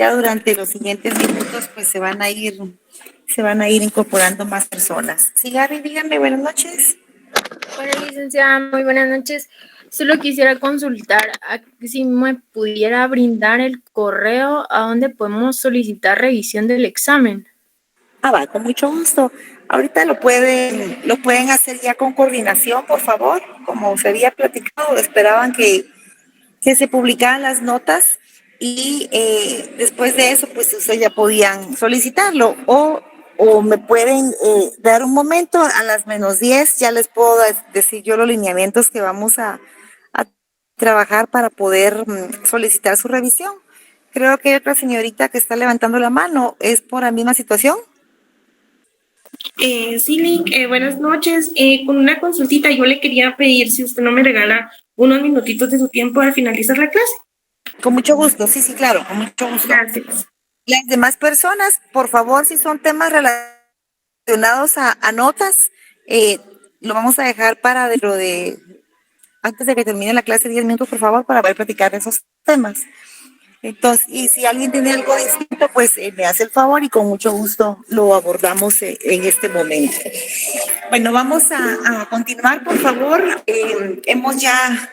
ya durante los siguientes minutos pues se van a ir incorporando más personas. Sí, Gaby, dígame, buenas noches. Bueno, licenciada, muy buenas noches. Solo quisiera consultar si me pudiera brindar el correo a donde podemos solicitar revisión del examen. Va, con mucho gusto. Ahorita lo pueden hacer ya con coordinación, por favor. Como se había platicado, esperaban que se publicaran las notas y después de eso, pues ustedes ya podían solicitarlo o me pueden dar un momento a las -10, ya les puedo decir yo los lineamientos que vamos a trabajar para poder solicitar su revisión. Creo que hay otra señorita que está levantando la mano. ¿Es por la misma situación? Sí, Nick, buenas noches. Con una consultita, yo le quería pedir si usted no me regala unos minutitos de su tiempo al finalizar la clase. Con mucho gusto, sí, sí, claro, con mucho gusto. Gracias. Las demás personas, por favor, si son temas relacionados a notas, lo vamos a dejar para antes de que termine la clase, 10 minutos, por favor, para poder platicar de esos temas. Entonces, y si alguien tiene algo distinto, pues me hace el favor y con mucho gusto lo abordamos en este momento. Bueno, vamos a continuar, por favor. Hemos ya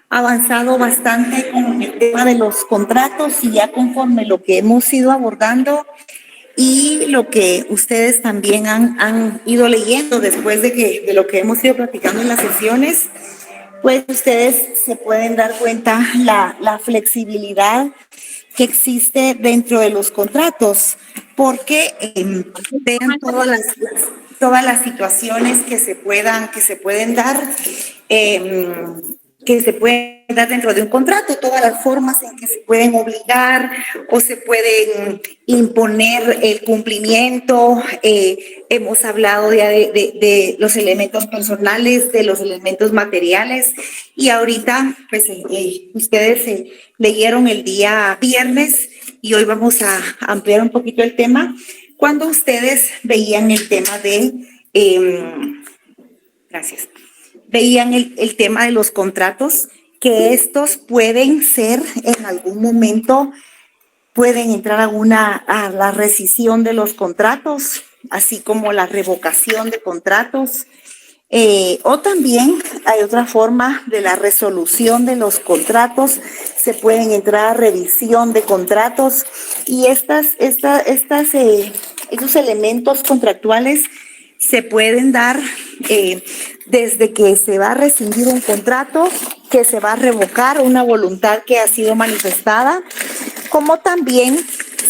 avanzado bastante con el tema de los contratos y ya conforme lo que hemos ido abordando y lo que ustedes también han ido leyendo después de lo que hemos ido platicando en las sesiones, pues ustedes se pueden dar cuenta la flexibilidad que existe dentro de los contratos, porque vean todas las situaciones que se pueden dar, que se pueden dar dentro de un contrato, todas las formas en que se pueden obligar o se pueden imponer el cumplimiento. Hemos hablado ya de los elementos personales, de los elementos materiales, y ahorita pues ustedes leyeron el día viernes y hoy vamos a ampliar un poquito el tema. Cuando ustedes veían el tema gracias, veían el tema de los contratos, que estos pueden ser en algún momento, pueden entrar a la rescisión de los contratos, así como la revocación de contratos, o también hay otra forma de la resolución de los contratos, se pueden entrar a revisión de contratos y esos elementos contractuales se pueden dar desde que se va a rescindir un contrato, que se va a revocar una voluntad que ha sido manifestada, como también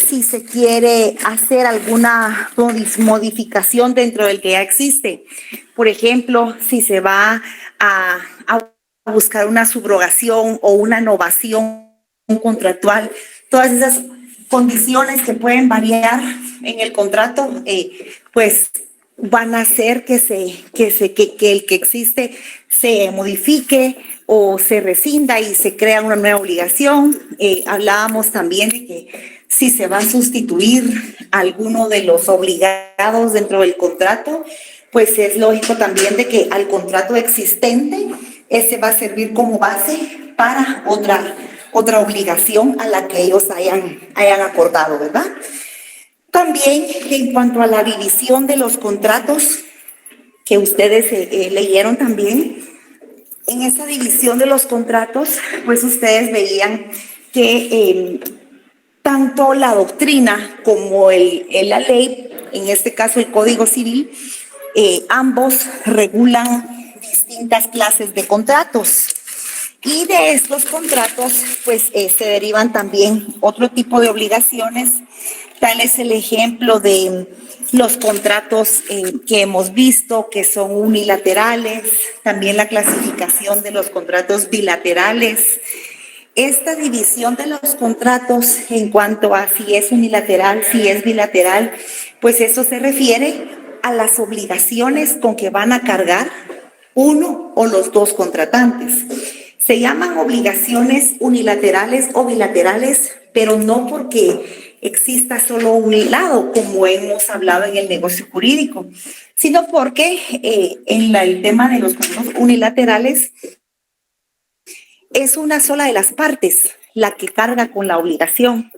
si se quiere hacer alguna modificación dentro del que ya existe. Por ejemplo, si se va a buscar una subrogación o una novación contractual, todas esas condiciones que pueden variar en el contrato, pues van a hacer que el que existe se modifique o se rescinda y se crea una nueva obligación. Hablábamos también de que si se va a sustituir alguno de los obligados dentro del contrato, pues es lógico también de que al contrato existente, ese va a servir como base para otra obligación a la que ellos hayan acordado, ¿verdad? También en cuanto a la división de los contratos que ustedes leyeron también, en esa división de los contratos, pues ustedes veían que tanto la doctrina como la ley, en este caso el Código Civil, ambos regulan distintas clases de contratos. Y de estos contratos, pues se derivan también otro tipo de obligaciones. Tal es el ejemplo de los contratos que hemos visto, que son unilaterales, también la clasificación de los contratos bilaterales. Esta división de los contratos en cuanto a si es unilateral, si es bilateral, pues eso se refiere a las obligaciones con que van a cargar uno o los dos contratantes. Se llaman obligaciones unilaterales o bilaterales, pero no porque exista solo un lado, como hemos hablado en el negocio jurídico, sino porque en el tema de los contratos unilaterales es una sola de las partes la que carga con la obligación,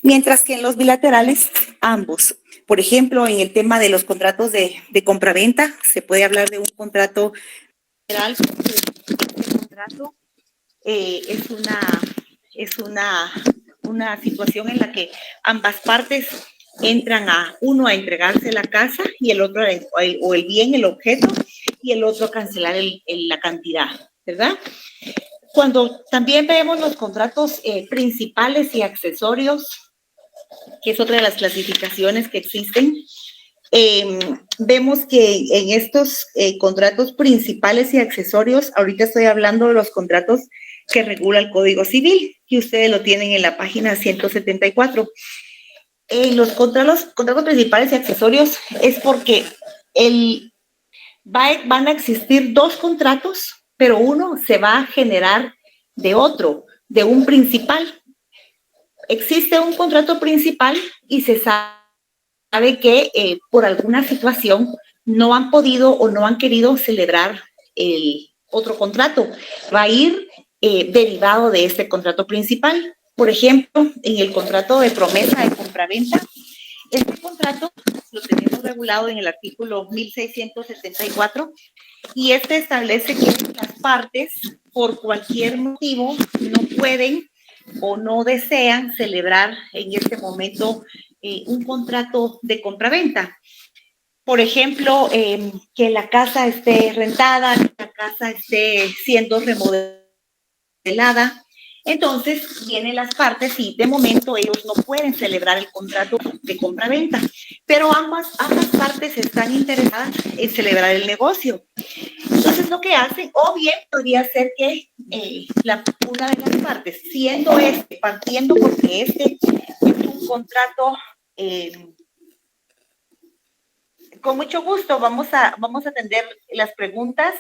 mientras que en los bilaterales ambos. Por ejemplo, en el tema de los contratos de compraventa, se puede hablar de un contrato bilateral. Este contrato es una situación en la que ambas partes entran a entregarse la casa y el otro, o el bien, el objeto, y el otro a cancelar la cantidad, ¿verdad? Cuando también vemos los contratos principales y accesorios, que es otra de las clasificaciones que existen, vemos que en estos contratos principales y accesorios, ahorita estoy hablando de los contratos que regula el Código Civil, que ustedes lo tienen en la página 174. Los contratos principales y accesorios es porque van a existir dos contratos, pero uno se va a generar de otro, de un principal. Existe un contrato principal y se sabe que por alguna situación no han podido o no han querido celebrar el otro contrato. Va a ir derivado de este contrato principal. Por ejemplo, en el contrato de promesa de compraventa, este contrato lo tenemos regulado en el artículo 1674 y este establece que las partes, por cualquier motivo, no pueden o no desean celebrar en este momento un contrato de compraventa. Por ejemplo, que la casa esté rentada, que la casa esté siendo remodelada. Entonces vienen las partes y de momento ellos no pueden celebrar el contrato de compraventa, pero ambas partes están interesadas en celebrar el negocio. Entonces lo que hacen, o bien podría ser que una de las partes, partiendo porque este es un contrato, con mucho gusto vamos a atender las preguntas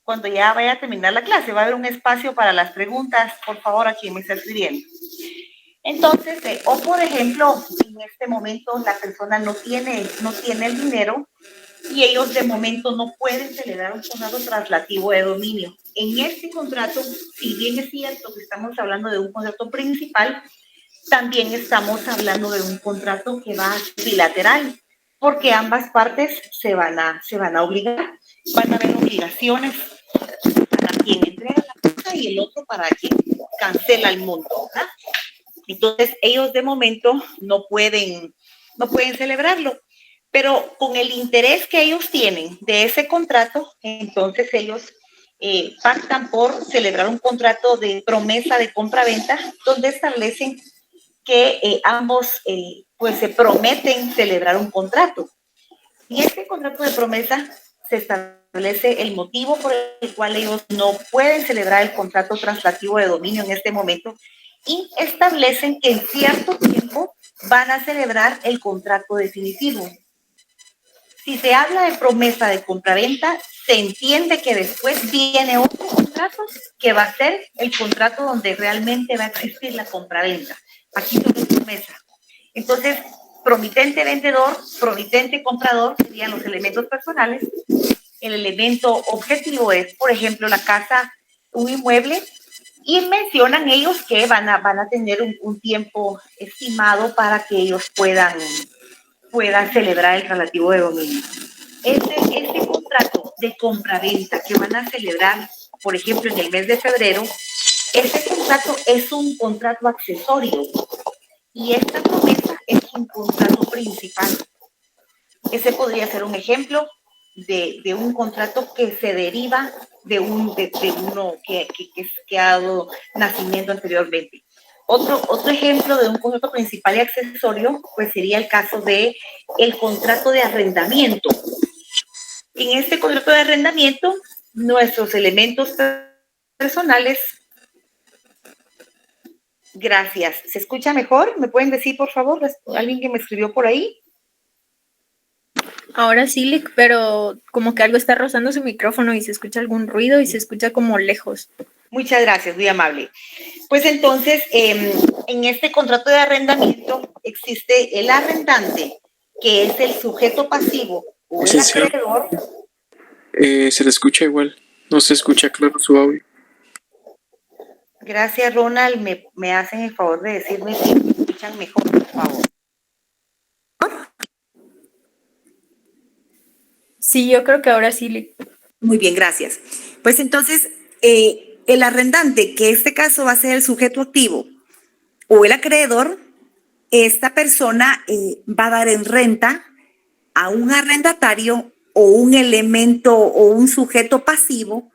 cuando ya vaya a terminar la clase. Va a haber un espacio para las preguntas, por favor, a quien me está escribiendo. Entonces, o por ejemplo, en este momento la persona no tiene el dinero y ellos de momento no pueden celebrar un contrato traslativo de dominio. En este contrato, si bien es cierto que estamos hablando de un contrato principal, también estamos hablando de un contrato que va a ser bilateral, porque ambas partes se van a obligar, van a haber obligaciones para quien entrega la cosa y el otro para quien cancela el monto, ¿verdad? Entonces, ellos de momento no pueden celebrarlo, pero con el interés que ellos tienen de ese contrato, entonces ellos pactan por celebrar un contrato de promesa de compra-venta, donde establecen que ambos pues se prometen celebrar un contrato. Y este contrato de promesa se establece el motivo por el cual ellos no pueden celebrar el contrato traslativo de dominio en este momento y establecen que en cierto tiempo van a celebrar el contrato definitivo. Si se habla de promesa de compraventa, se entiende que después viene otro contrato que va a ser el contrato donde realmente va a existir la compraventa. Aquí solo es promesa. Entonces, promitente vendedor, promitente comprador serían los elementos personales. El elemento objetivo es, por ejemplo, la casa, un inmueble, y mencionan ellos que van a tener un tiempo estimado para que ellos puedan celebrar el relativo de dominio. Este contrato de compraventa que van a celebrar, por ejemplo, en el mes de febrero, este contrato es un contrato accesorio y esta promesa es un contrato principal. Ese podría ser un ejemplo de un contrato que se deriva de uno que ha dado nacimiento anteriormente. Otro ejemplo de un contrato principal y accesorio, pues sería el caso de el contrato de arrendamiento. En este contrato de arrendamiento, nuestros elementos personales. Gracias. ¿Se escucha mejor? ¿Me pueden decir, por favor, alguien que me escribió por ahí? Ahora sí, Lick, pero como que algo está rozando su micrófono y se escucha algún ruido y se escucha como lejos. Muchas gracias, muy amable. Pues entonces, en este contrato de arrendamiento existe el arrendante, que es el sujeto pasivo o el acreedor. Se le escucha igual, no se escucha claro su audio. Gracias, Ronald. Me hacen el favor de decirme si me escuchan escuchan mejor, por favor. Sí, yo creo que ahora sí. Muy bien, gracias. Pues entonces, el arrendante, que en este caso va a ser el sujeto activo o el acreedor, esta persona va a dar en renta a un arrendatario o un elemento o un sujeto pasivo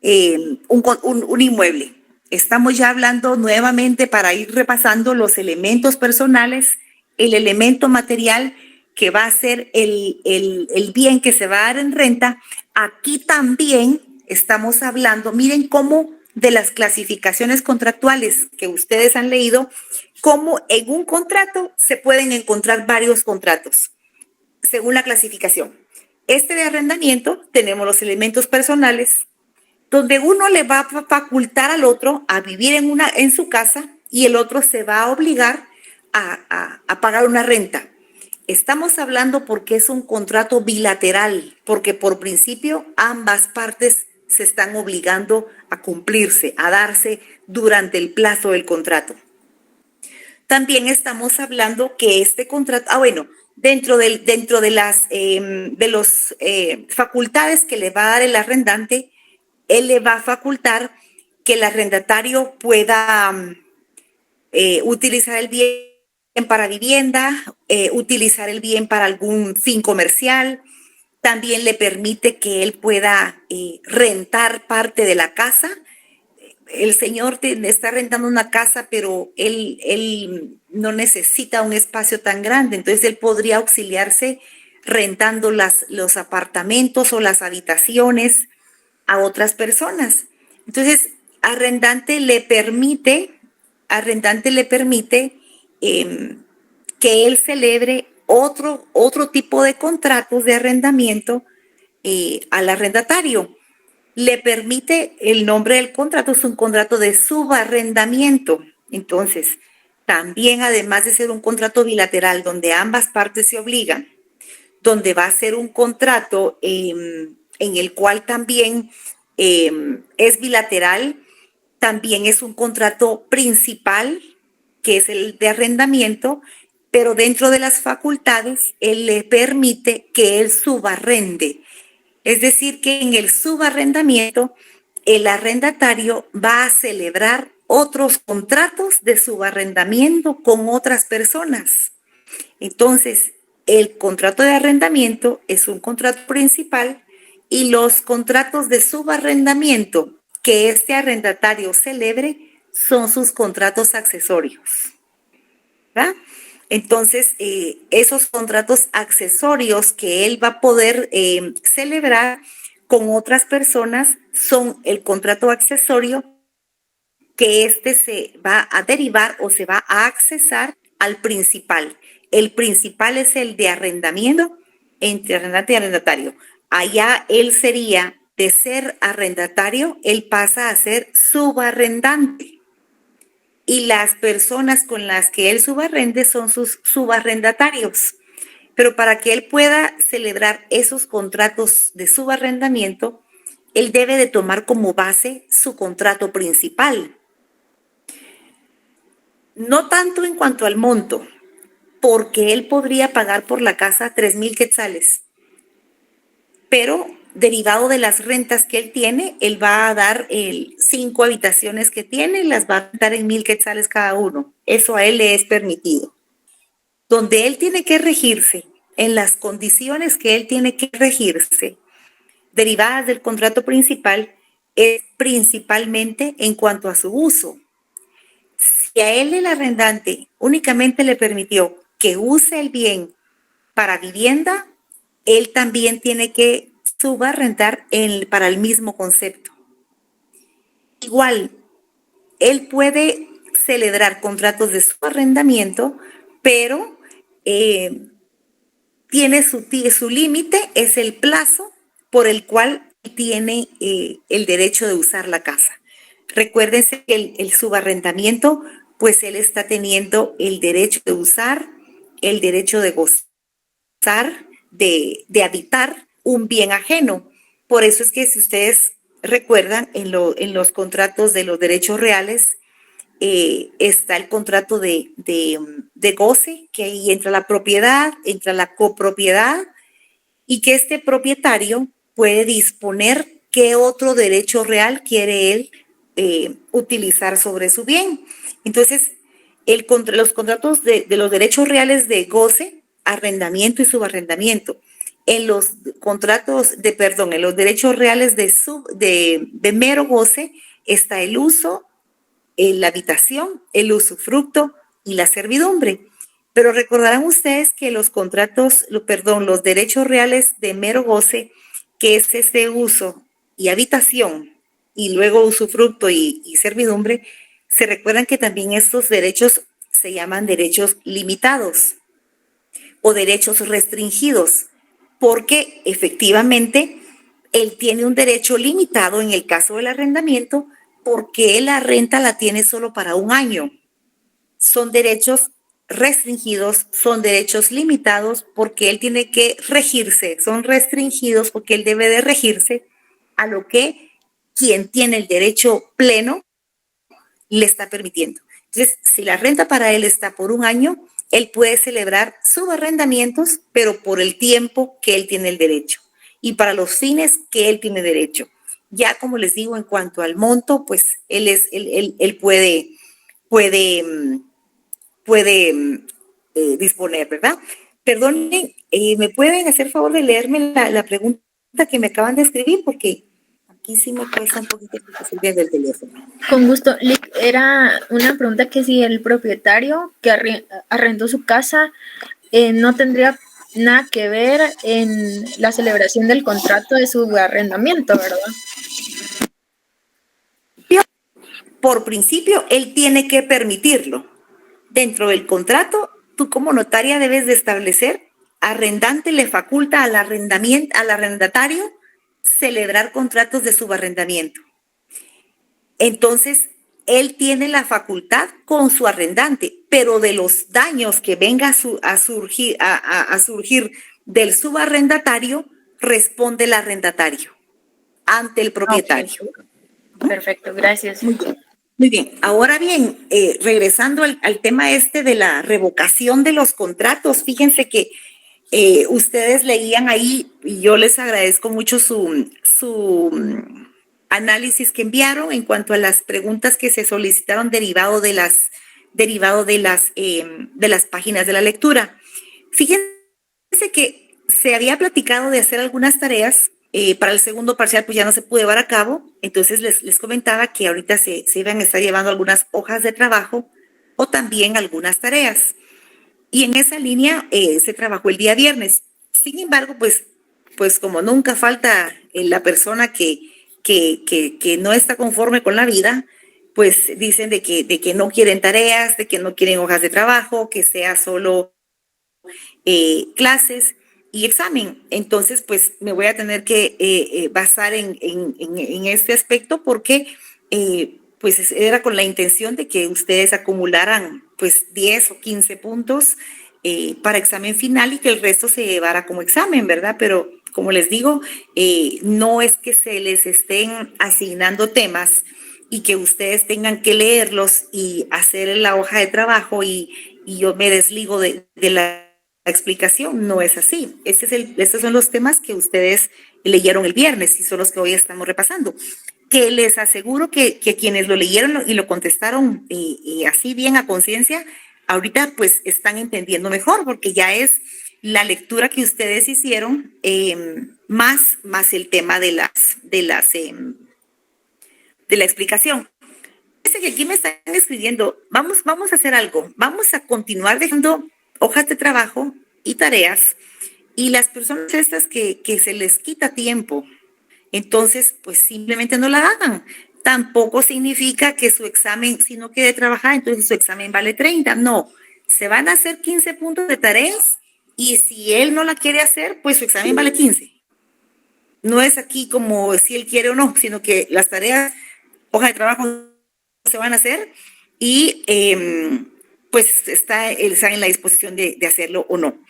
un inmueble. Estamos ya hablando nuevamente para ir repasando los elementos personales, el elemento material que va a ser el bien que se va a dar en renta. Aquí también estamos hablando, miren cómo de las clasificaciones contractuales que ustedes han leído, cómo en un contrato se pueden encontrar varios contratos según la clasificación. Este de arrendamiento tenemos los elementos personales, donde uno le va a facultar al otro a vivir en su casa y el otro se va a obligar a pagar una renta. Estamos hablando porque es un contrato bilateral, porque por principio ambas partes se están obligando a cumplirse, a darse durante el plazo del contrato. También estamos hablando que este contrato, dentro de las facultades que le va a dar el arrendante, él le va a facultar que el arrendatario pueda utilizar el bien para vivienda, utilizar el bien para algún fin comercial. También le permite que él pueda rentar parte de la casa. El señor está rentando una casa, pero él no necesita un espacio tan grande, entonces él podría auxiliarse rentando los apartamentos o las habitaciones a otras personas. Entonces, arrendante le permite que él celebre otro tipo de contratos de arrendamiento al arrendatario. Le permite, el nombre del contrato es un contrato de subarrendamiento. Entonces, también además de ser un contrato bilateral donde ambas partes se obligan, donde va a ser un contrato en el cual también es bilateral, también es un contrato principal, que es el de arrendamiento, pero dentro de las facultades, él le permite que él subarrende. Es decir, que en el subarrendamiento, el arrendatario va a celebrar otros contratos de subarrendamiento con otras personas. Entonces, el contrato de arrendamiento es un contrato principal y los contratos de subarrendamiento que este arrendatario celebre son sus contratos accesorios, ¿verdad? Entonces, esos contratos accesorios que él va a poder celebrar con otras personas son el contrato accesorio que se va a derivar o se va a accesar al principal. El principal es el de arrendamiento entre arrendante y arrendatario. Allá él sería, de ser arrendatario, él pasa a ser subarrendante. Y las personas con las que él subarrende son sus subarrendatarios. Pero para que él pueda celebrar esos contratos de subarrendamiento, él debe de tomar como base su contrato principal. No tanto en cuanto al monto, porque él podría pagar por la casa 3,000 quetzales, pero derivado de las rentas que él tiene, él va a dar 5 habitaciones que tiene, las va a dar en 1,000 quetzales cada uno. Eso a él le es permitido. Donde él tiene que regirse, en las condiciones que él tiene que regirse, derivadas del contrato principal, es principalmente en cuanto a su uso. Si a él el arrendante únicamente le permitió que use el bien para vivienda, él también tiene que subarrendar para el mismo concepto. Igual, él puede celebrar contratos de subarrendamiento, pero tiene su límite, es el plazo por el cual tiene el derecho de usar la casa. Recuérdense que el subarrendamiento, pues él está teniendo el derecho de usar, el derecho de gozar, de habitar un bien ajeno. Por eso es que si ustedes recuerdan en los contratos de los derechos reales, está el contrato de goce, que ahí entra la propiedad, entra la copropiedad, y que este propietario puede disponer qué otro derecho real quiere él utilizar sobre su bien. Entonces, los contratos de los derechos reales de goce, arrendamiento y subarrendamiento, en los contratos en los derechos reales de mero goce está el uso, la habitación, el usufructo y la servidumbre. Pero recordarán ustedes que los los derechos reales de mero goce, que es este uso y habitación, y luego usufructo y servidumbre, se recuerdan que también estos derechos se llaman derechos limitados o derechos restringidos, porque efectivamente él tiene un derecho limitado en el caso del arrendamiento, porque la renta la tiene solo para un año. Son derechos restringidos, son derechos limitados porque él tiene que regirse, son restringidos porque él debe de regirse a lo que quien tiene el derecho pleno le está permitiendo. Entonces, si la renta para él está por un año, él puede celebrar subarrendamientos, pero por el tiempo que él tiene el derecho y para los fines que él tiene derecho. Ya como les digo, en cuanto al monto, pues él puede disponer, ¿verdad? Perdonen, ¿me pueden hacer favor de leerme la pregunta que me acaban de escribir? Porque aquí sí me cuesta un poquito porque estoy viendo el teléfono. Con gusto. Lick, era una pregunta que si el propietario que arrendó su casa no tendría nada que ver en la celebración del contrato de su arrendamiento, ¿verdad? Por principio, él tiene que permitirlo. Dentro del contrato, tú como notaria debes de establecer, arrendante le faculta al arrendatario celebrar contratos de subarrendamiento. Entonces, él tiene la facultad con su arrendante, pero de los daños que venga a surgir del subarrendatario, responde el arrendatario ante el propietario. Okay. Perfecto, gracias. Muy bien. Ahora bien, regresando al tema de la revocación de los contratos, fíjense que ustedes leían ahí y yo les agradezco mucho su análisis que enviaron en cuanto a las preguntas que se solicitaron derivado de las páginas de la lectura. Fíjense que se había platicado de hacer algunas tareas. Para el segundo parcial pues ya no se pudo llevar a cabo, entonces les comentaba que ahorita se iban a estar llevando algunas hojas de trabajo o también algunas tareas. Y en esa línea se trabajó el día viernes. Sin embargo, pues como nunca falta la persona que no está conforme con la vida, pues dicen de que no quieren tareas, de que no quieren hojas de trabajo, que sea solo clases y examen. Entonces, pues me voy a tener que basar en este aspecto porque pues era con la intención de que ustedes acumularan pues 10 o 15 puntos para examen final y que el resto se llevara como examen, ¿verdad? Pero como les digo, no es que se les estén asignando temas y que ustedes tengan que leerlos y hacer la hoja de trabajo y yo me desligo de la explicación. No es así. Estos son los temas que ustedes leyeron el viernes y son los que hoy estamos repasando. Que les aseguro que quienes lo leyeron y lo contestaron así bien a conciencia, ahorita pues están entendiendo mejor porque ya es la lectura que ustedes hicieron más el tema de la explicación. Dice que aquí me están escribiendo, vamos a hacer algo, vamos a continuar dejando hojas de trabajo y tareas y las personas estas que se les quita tiempo, entonces pues simplemente no la hagan. Tampoco significa que su examen, si no quiere trabajar, entonces su examen vale 30. No, se van a hacer 15 puntos de tareas y si él no la quiere hacer, pues su examen vale 15. No es aquí como si él quiere o no, sino que las tareas, hoja de trabajo se van a hacer y pues está en la disposición de hacerlo o no.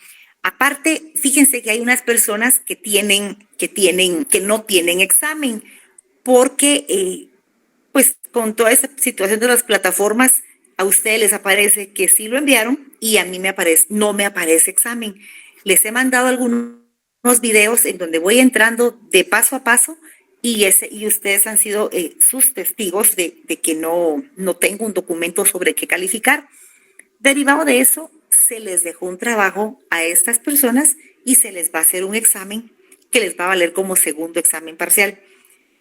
Aparte, fíjense que hay unas personas que no tienen examen porque pues con toda esta situación de las plataformas, a ustedes les aparece que sí lo enviaron y a mí no me aparece examen. Les he mandado algunos videos en donde voy entrando de paso a paso y ustedes han sido sus testigos de que no tengo un documento sobre qué calificar. Derivado de eso, se les dejó un trabajo a estas personas y se les va a hacer un examen que les va a valer como segundo examen parcial.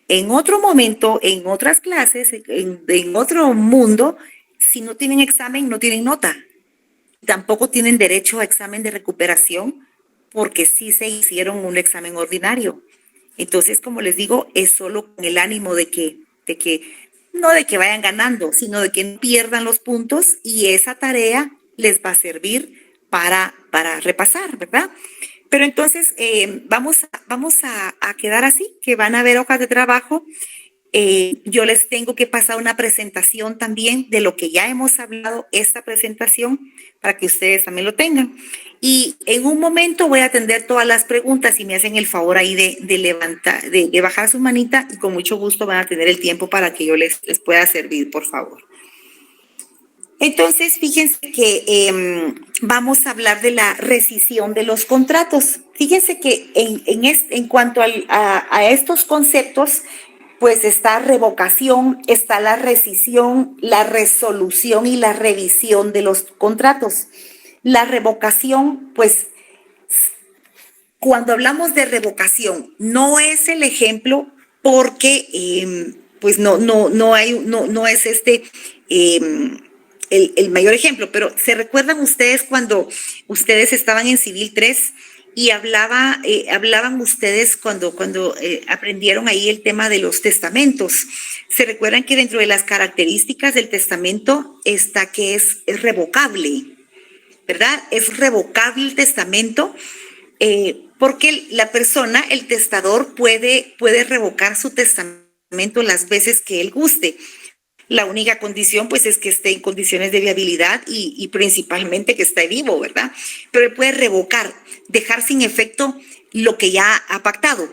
En otro momento, en otras clases, en otro mundo, si no tienen examen, no tienen nota. Tampoco tienen derecho a examen de recuperación porque sí se hicieron un examen ordinario. Entonces, como les digo, es solo con el ánimo de que no de que vayan ganando, sino de que no pierdan los puntos y esa tarea les va a servir para repasar, ¿verdad? Pero entonces vamos a quedar así, que van a haber hojas de trabajo. Yo les tengo que pasar una presentación también de lo que ya hemos hablado, esta presentación, para que ustedes también lo tengan. Y en un momento voy a atender todas las preguntas y me hacen el favor ahí de bajar su manita y con mucho gusto van a tener el tiempo para que yo les pueda servir, por favor. Entonces, fíjense que vamos a hablar de la rescisión de los contratos. Fíjense que en cuanto a estos conceptos, pues está revocación, está la rescisión, la resolución y la revisión de los contratos. La revocación, pues, cuando hablamos de revocación, no es el ejemplo porque, pues, no es el mayor ejemplo, pero ¿se recuerdan ustedes cuando ustedes estaban en Civil 3 y hablaban ustedes cuando aprendieron ahí el tema de los testamentos? ¿Se recuerdan que dentro de las características del testamento está que es revocable, ¿verdad? Es revocable el testamento porque la persona, el testador, puede revocar su testamento las veces que él guste. La única condición, pues, es que esté en condiciones de viabilidad y principalmente que esté vivo, ¿verdad? Pero él puede revocar, dejar sin efecto lo que ya ha pactado.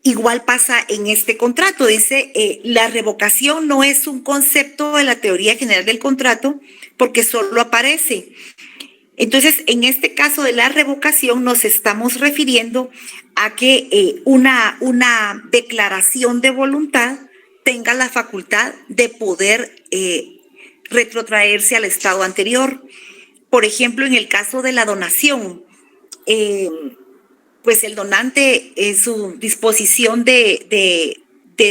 Igual pasa en este contrato. Dice, la revocación no es un concepto de la teoría general del contrato porque solo aparece. Entonces, en este caso de la revocación nos estamos refiriendo a que una declaración de voluntad tenga la facultad de poder retrotraerse al estado anterior. Por ejemplo, en el caso de la donación, pues el donante en su disposición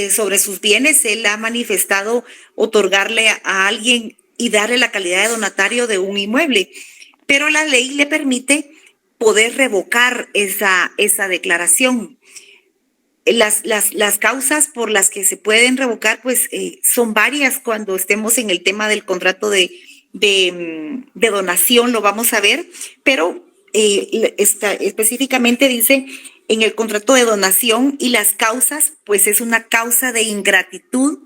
sobre sus bienes, él ha manifestado otorgarle a alguien y darle la calidad de donatario de un inmueble, pero la ley le permite poder revocar esa declaración. Las causas por las que se pueden revocar, pues son varias. Cuando estemos en el tema del contrato de donación, lo vamos a ver, pero específicamente dice en el contrato de donación y las causas, pues es una causa de ingratitud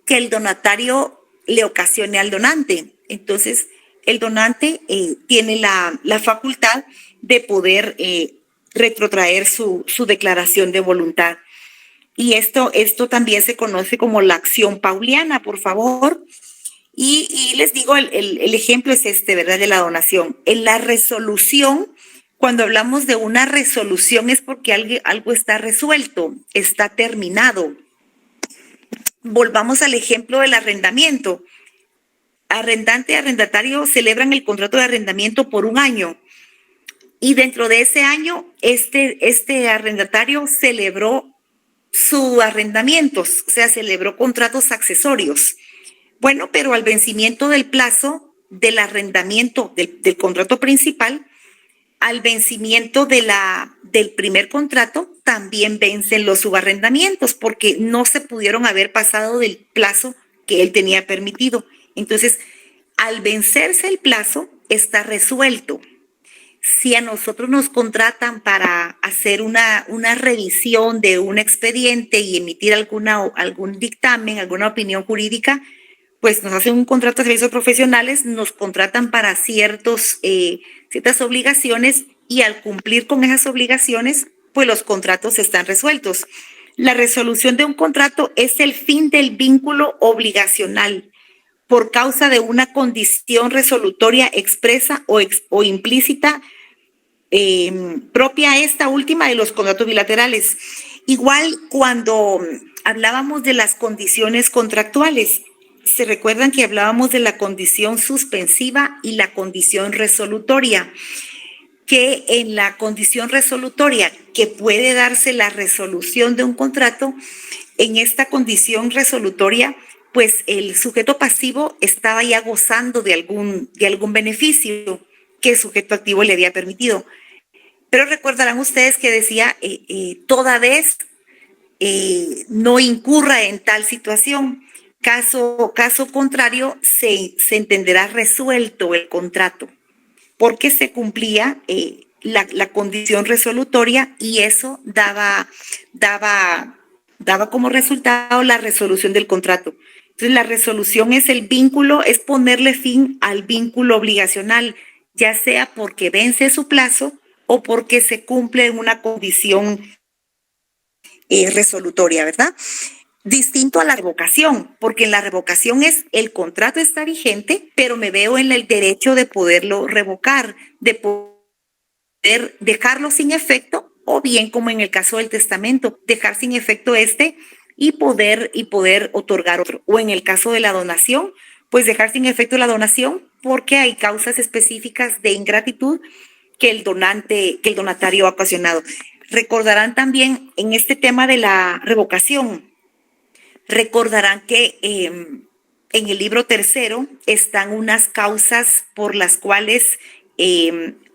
que el donatario le ocasione al donante. Entonces, el donante tiene la facultad de poder retrotraer su declaración de voluntad. Y esto también se conoce como la acción pauliana, por favor. Y les digo, el ejemplo es ¿verdad? De la donación. En la resolución, cuando hablamos de una resolución es porque algo está resuelto, está terminado. Volvamos al ejemplo del arrendamiento. Arrendante y arrendatario celebran el contrato de arrendamiento por un año. Y dentro de ese año, este arrendatario celebró su arrendamiento, o sea, celebró contratos accesorios. Bueno, pero al vencimiento del plazo del arrendamiento del contrato principal, al vencimiento del primer contrato, también vencen los subarrendamientos porque no se pudieron haber pasado del plazo que él tenía permitido. Entonces, al vencerse el plazo, está resuelto. Si a nosotros nos contratan para hacer una revisión de un expediente y emitir algún dictamen, alguna opinión jurídica, pues nos hacen un contrato de servicios profesionales, nos contratan para ciertas obligaciones y al cumplir con esas obligaciones, pues los contratos están resueltos. La resolución de un contrato es el fin del vínculo obligacional por causa de una condición resolutoria expresa o implícita propia esta última de los contratos bilaterales. Igual cuando hablábamos de las condiciones contractuales, se recuerdan que hablábamos de la condición suspensiva y la condición resolutoria, que en la condición resolutoria que puede darse la resolución de un contrato, en esta condición resolutoria, pues el sujeto pasivo estaba ya gozando de algún beneficio que el sujeto activo le había permitido. Pero recordarán ustedes que decía, toda vez no incurra en tal situación. Caso contrario, se entenderá resuelto el contrato, porque se cumplía la condición resolutoria y eso daba como resultado la resolución del contrato. Entonces, la resolución es el vínculo, es ponerle fin al vínculo obligacional, ya sea porque vence su plazo o porque se cumple una condición resolutoria, ¿verdad? Distinto a la revocación, porque en la revocación es el contrato está vigente, pero me veo en el derecho de poderlo revocar, de poder dejarlo sin efecto, o bien como en el caso del testamento, dejar sin efecto y poder otorgar otro. O en el caso de la donación, pues dejar sin efecto la donación porque hay causas específicas de ingratitud que el donatario ha ocasionado. Recordarán también en este tema de la revocación, recordarán que en el libro tercero están unas causas por las cuales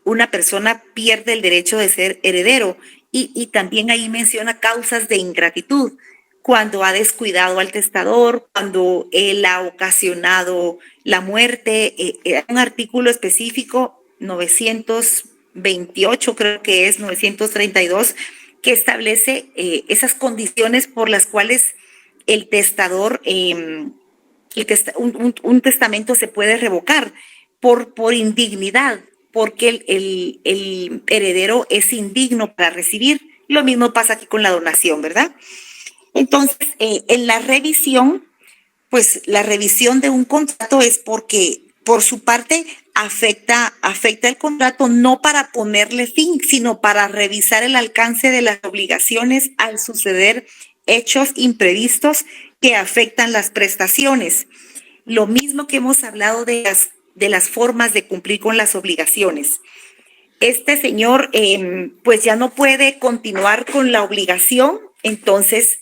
una persona pierde el derecho de ser heredero y también ahí menciona causas de ingratitud, cuando ha descuidado al testador, cuando él ha ocasionado la muerte. Un artículo específico, 928 creo que es, 932, que establece esas condiciones por las cuales el testador, un testamento se puede revocar por indignidad, porque el heredero es indigno para recibir. Lo mismo pasa aquí con la donación, ¿verdad? Entonces, en la revisión, pues la revisión de un contrato es porque por su parte afecta el contrato no para ponerle fin, sino para revisar el alcance de las obligaciones al suceder hechos imprevistos que afectan las prestaciones. Lo mismo que hemos hablado de las formas de cumplir con las obligaciones. Este señor pues ya no puede continuar con la obligación, entonces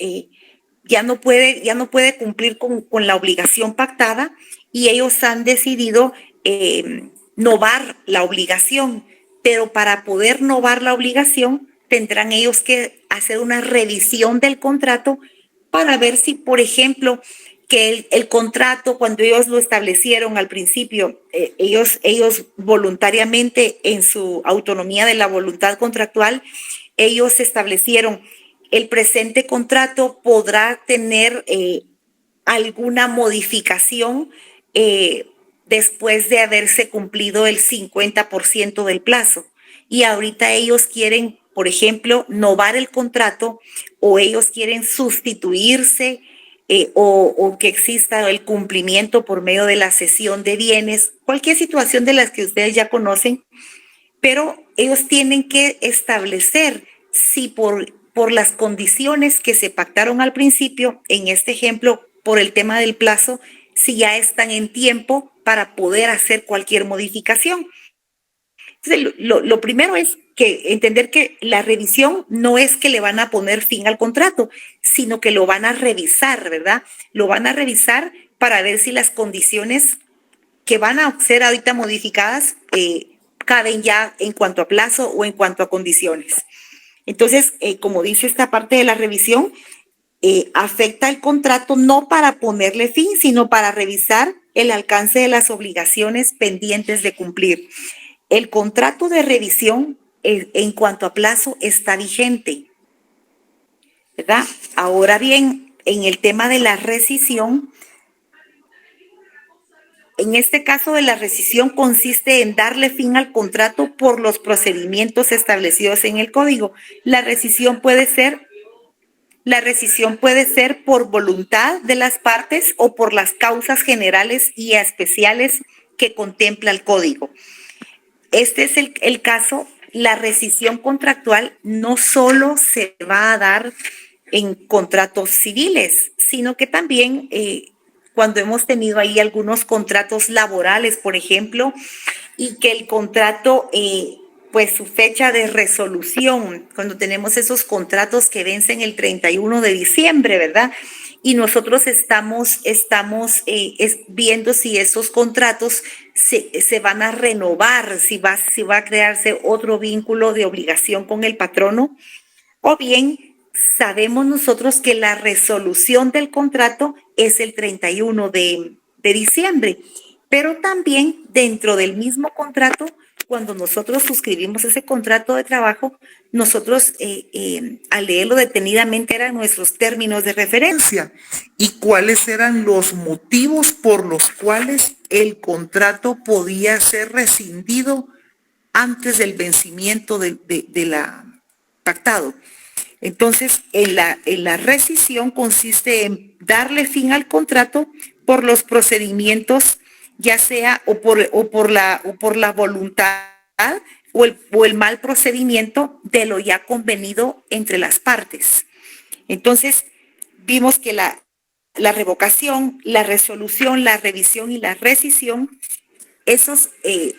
ya no puede cumplir con la obligación pactada y ellos han decidido novar la obligación, pero para poder novar la obligación tendrán ellos que hacer una revisión del contrato para ver si, por ejemplo, que el contrato, cuando ellos lo establecieron al principio, ellos voluntariamente en su autonomía de la voluntad contractual, ellos establecieron el presente contrato podrá tener alguna modificación después de haberse cumplido el 50% del plazo. Y ahorita ellos quieren, por ejemplo, novar el contrato o ellos quieren sustituirse o que exista el cumplimiento por medio de la cesión de bienes, cualquier situación de las que ustedes ya conocen, pero ellos tienen que establecer si por las condiciones que se pactaron al principio, en este ejemplo, por el tema del plazo, si ya están en tiempo para poder hacer cualquier modificación. Entonces, lo primero es que entender que la revisión no es que le van a poner fin al contrato, sino que lo van a revisar, ¿verdad? Lo van a revisar para ver si las condiciones que van a ser ahorita modificadas caben ya en cuanto a plazo o en cuanto a condiciones. Entonces, como dice esta parte de la revisión, afecta el contrato no para ponerle fin, sino para revisar el alcance de las obligaciones pendientes de cumplir. El contrato de revisión en cuanto a plazo está vigente, ¿verdad? Ahora bien, en el tema de la rescisión, en este caso de la rescisión consiste en darle fin al contrato por los procedimientos establecidos en el código. La rescisión puede ser La rescisión puede ser por voluntad de las partes o por las causas generales y especiales que contempla el código. Este es el caso. La rescisión contractual no solo se va a dar en contratos civiles, sino que también cuando hemos tenido ahí algunos contratos laborales, por ejemplo, y que el contrato, pues su fecha de resolución, cuando tenemos esos contratos que vencen el 31 de diciembre, ¿verdad? Y nosotros estamos viendo si esos contratos se van a renovar, si va a crearse otro vínculo de obligación con el patrono, o bien sabemos nosotros que la resolución del contrato es el 31 de diciembre, pero también dentro del mismo contrato, cuando nosotros suscribimos ese contrato de trabajo, nosotros al leerlo detenidamente eran nuestros términos de referencia y cuáles eran los motivos por los cuales el contrato podía ser rescindido antes del vencimiento de la pactado. Entonces, en la rescisión consiste en darle fin al contrato por los procedimientos, ya sea o por la voluntad o el mal procedimiento de lo ya convenido entre las partes. Entonces, vimos que la revocación, la resolución, la revisión y la rescisión, esos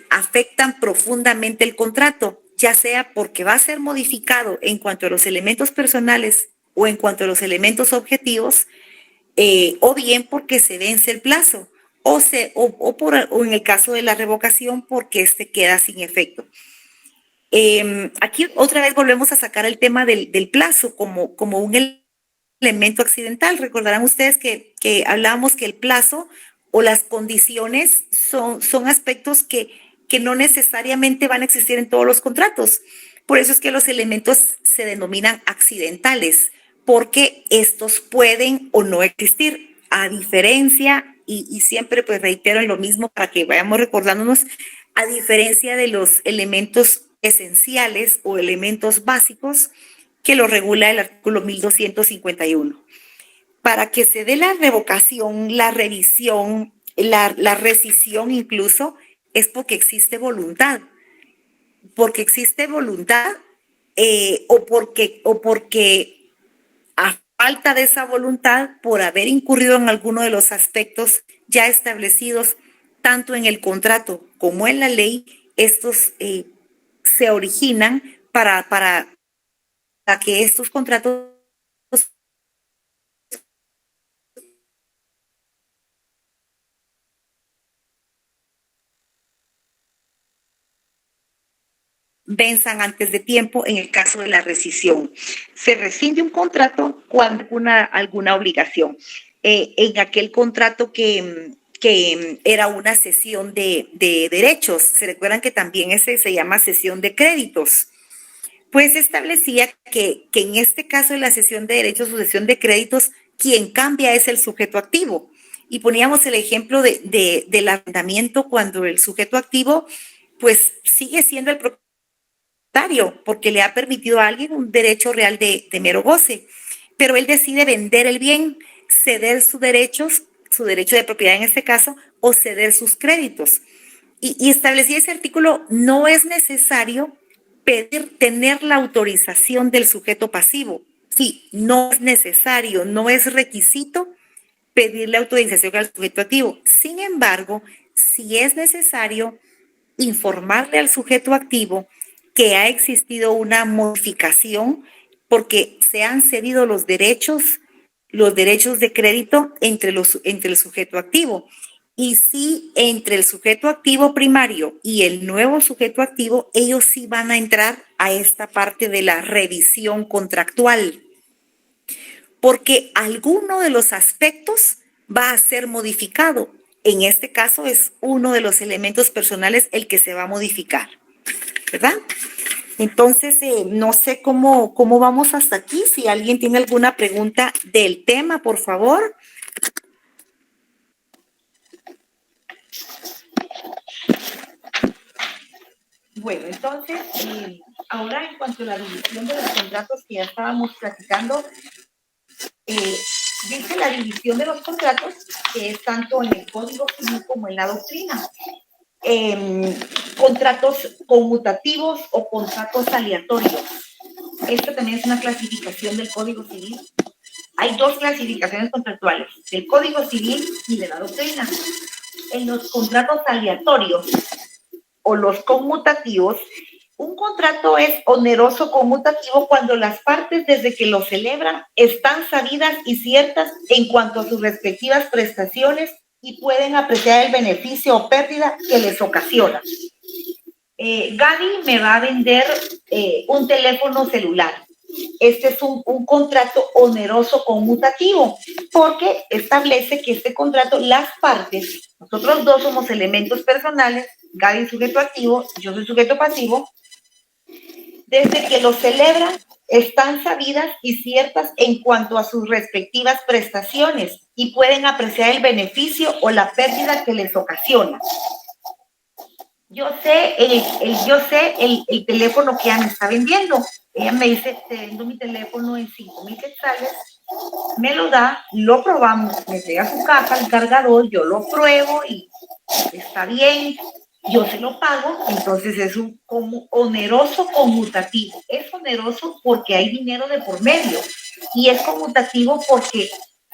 afectan profundamente el contrato, ya sea porque va a ser modificado en cuanto a los elementos personales o en cuanto a los elementos objetivos, o bien porque se vence el plazo, o en el caso de la revocación porque este queda sin efecto. Aquí otra vez volvemos a sacar el tema del plazo como un elemento accidental. Recordarán ustedes que hablábamos que el plazo o las condiciones son aspectos que no necesariamente van a existir en todos los contratos. Por eso es que los elementos se denominan accidentales, porque estos pueden o no existir, a diferencia, y siempre pues reitero en lo mismo para que vayamos recordándonos, a diferencia de los elementos esenciales o elementos básicos que lo regula el artículo 1251. Para que se dé la revocación, la revisión, la rescisión incluso, es porque existe voluntad. Porque existe voluntad o porque a falta de esa voluntad, por haber incurrido en alguno de los aspectos ya establecidos, tanto en el contrato como en la ley, estos se originan para que estos contratos venzan antes de tiempo en el caso de la rescisión. Se rescinde un contrato cuando alguna obligación. En aquel contrato que era una cesión de derechos, se recuerdan que también ese se llama cesión de créditos, pues establecía que en este caso de la cesión de derechos o cesión de créditos, quien cambia es el sujeto activo. Y poníamos el ejemplo del arrendamiento cuando el sujeto activo pues sigue siendo el propietario porque le ha permitido a alguien un derecho real de mero goce, pero él decide vender el bien, ceder sus derechos, su derecho de propiedad en este caso, o ceder sus créditos. Y establecía ese artículo, no es necesario tener la autorización del sujeto pasivo. Sí, no es necesario, no es requisito pedirle autorización al sujeto activo. Sin embargo, si es necesario informarle al sujeto activo que ha existido una modificación porque se han cedido los derechos de crédito entre el sujeto activo. Y si entre el sujeto activo primario y el nuevo sujeto activo, ellos sí van a entrar a esta parte de la revisión contractual, porque alguno de los aspectos va a ser modificado. En este caso es uno de los elementos personales el que se va a modificar, ¿verdad? Entonces, no sé cómo vamos hasta aquí. Si alguien tiene alguna pregunta del tema, por favor. Bueno, entonces, ahora en cuanto a la revisión de los contratos que ya estábamos platicando, dice la división de los contratos, que es tanto en el Código Civil como en la doctrina. Contratos conmutativos o contratos aleatorios. Esta también es una clasificación del Código Civil. Hay dos clasificaciones contractuales, del Código Civil y de la doctrina. En los contratos aleatorios o los conmutativos, un contrato es oneroso conmutativo cuando las partes desde que lo celebran están sabidas y ciertas en cuanto a sus respectivas prestaciones y pueden apreciar el beneficio o pérdida que les ocasiona. Gaby me va a vender un teléfono celular. Este es un contrato oneroso conmutativo porque establece que este contrato, las partes, nosotros dos somos elementos personales, Gaby es sujeto activo, yo soy sujeto pasivo, desde que lo celebran están sabidas y ciertas en cuanto a sus respectivas prestaciones y pueden apreciar el beneficio o la pérdida que les ocasiona. Yo sé el teléfono que ella me está vendiendo. Ella me dice, te vendo mi teléfono en 5,000 quetzales, me lo da, lo probamos, me llega a su caja el cargador, yo lo pruebo y está bien, yo se lo pago, entonces es un oneroso conmutativo. Es oneroso porque hay dinero de por medio y es conmutativo porque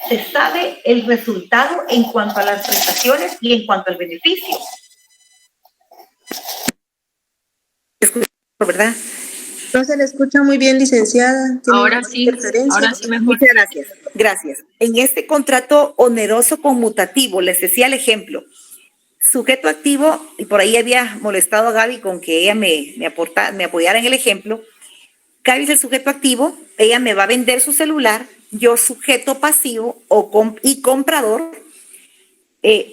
se sabe el resultado en cuanto a las prestaciones y en cuanto al beneficio. ¿Verdad? No se le escucha muy bien, licenciada. Ahora sí mejor. Muchas gracias. Gracias. En este contrato oneroso conmutativo, les decía el ejemplo, sujeto activo, y por ahí había molestado a Gaby con que ella me apoyara en el ejemplo. Gaby es el sujeto activo, ella me va a vender su celular, yo sujeto pasivo y comprador,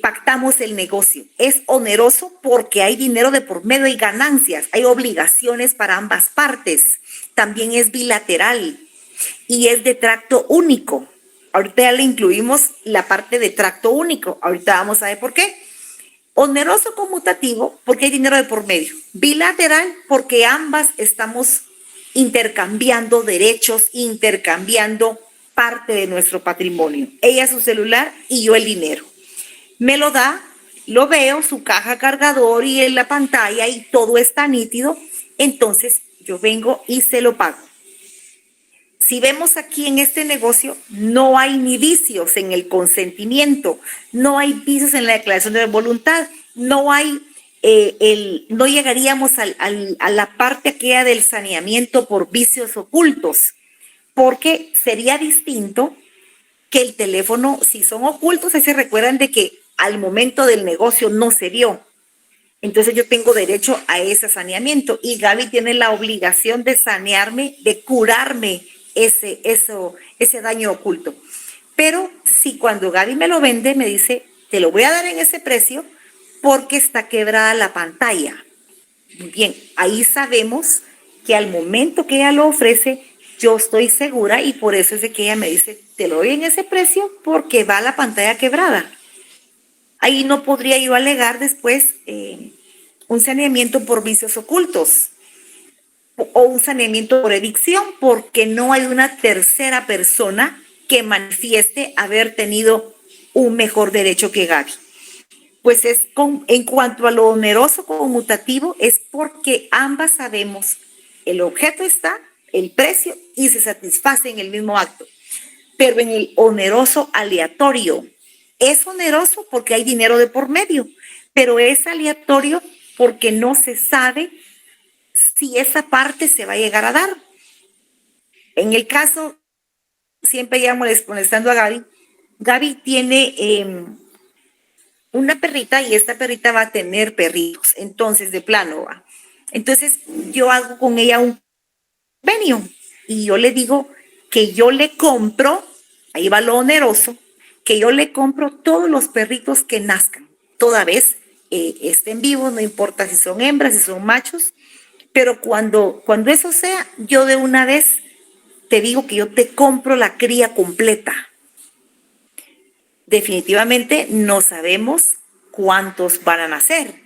pactamos el negocio. Es oneroso porque hay dinero de por medio, hay ganancias, hay obligaciones para ambas partes. También es bilateral y es de tracto único. Ahorita ya le incluimos la parte de tracto único. Ahorita vamos a ver por qué. Oneroso conmutativo porque hay dinero de por medio. Bilateral porque ambas estamos intercambiando derechos, intercambiando parte de nuestro patrimonio. Ella su celular y yo el dinero. Me lo da, lo veo, su caja cargador y en la pantalla y todo está nítido, entonces yo vengo y se lo pago. Si vemos aquí en este negocio, no hay ni vicios en el consentimiento, no hay vicios en la declaración de voluntad, no hay, no llegaríamos a la parte aquella del saneamiento por vicios ocultos, porque sería distinto que el teléfono, si son ocultos, ahí se recuerdan de que al momento del negocio no se vio. Entonces yo tengo derecho a ese saneamiento y Gaby tiene la obligación de sanearme, de curarme ese daño oculto. Pero si cuando Gaby me lo vende, me dice, te lo voy a dar en ese precio porque está quebrada la pantalla. Muy bien, ahí sabemos que al momento que ella lo ofrece, yo estoy segura y por eso es de que ella me dice, te lo doy en ese precio porque va la pantalla quebrada. Ahí no podría yo alegar después un saneamiento por vicios ocultos o un saneamiento por evicción porque no hay una tercera persona que manifieste haber tenido un mejor derecho que Gaby. Pues en cuanto a lo oneroso conmutativo, es porque ambas sabemos el objeto está, el precio y se satisface en el mismo acto. Pero en el oneroso aleatorio, es oneroso porque hay dinero de por medio, pero es aleatorio porque no se sabe si esa parte se va a llegar a dar. En el caso, siempre ya molestando a Gaby, Gaby tiene una perrita y esta perrita va a tener perritos, entonces de plano va. Entonces yo hago con ella un convenio y yo le digo que yo le compro, ahí va lo oneroso, que yo le compro todos los perritos que nazcan, toda vez estén vivos, no importa si son hembras, si son machos, pero cuando eso sea, yo de una vez te digo que yo te compro la cría completa. Definitivamente no sabemos cuántos van a nacer.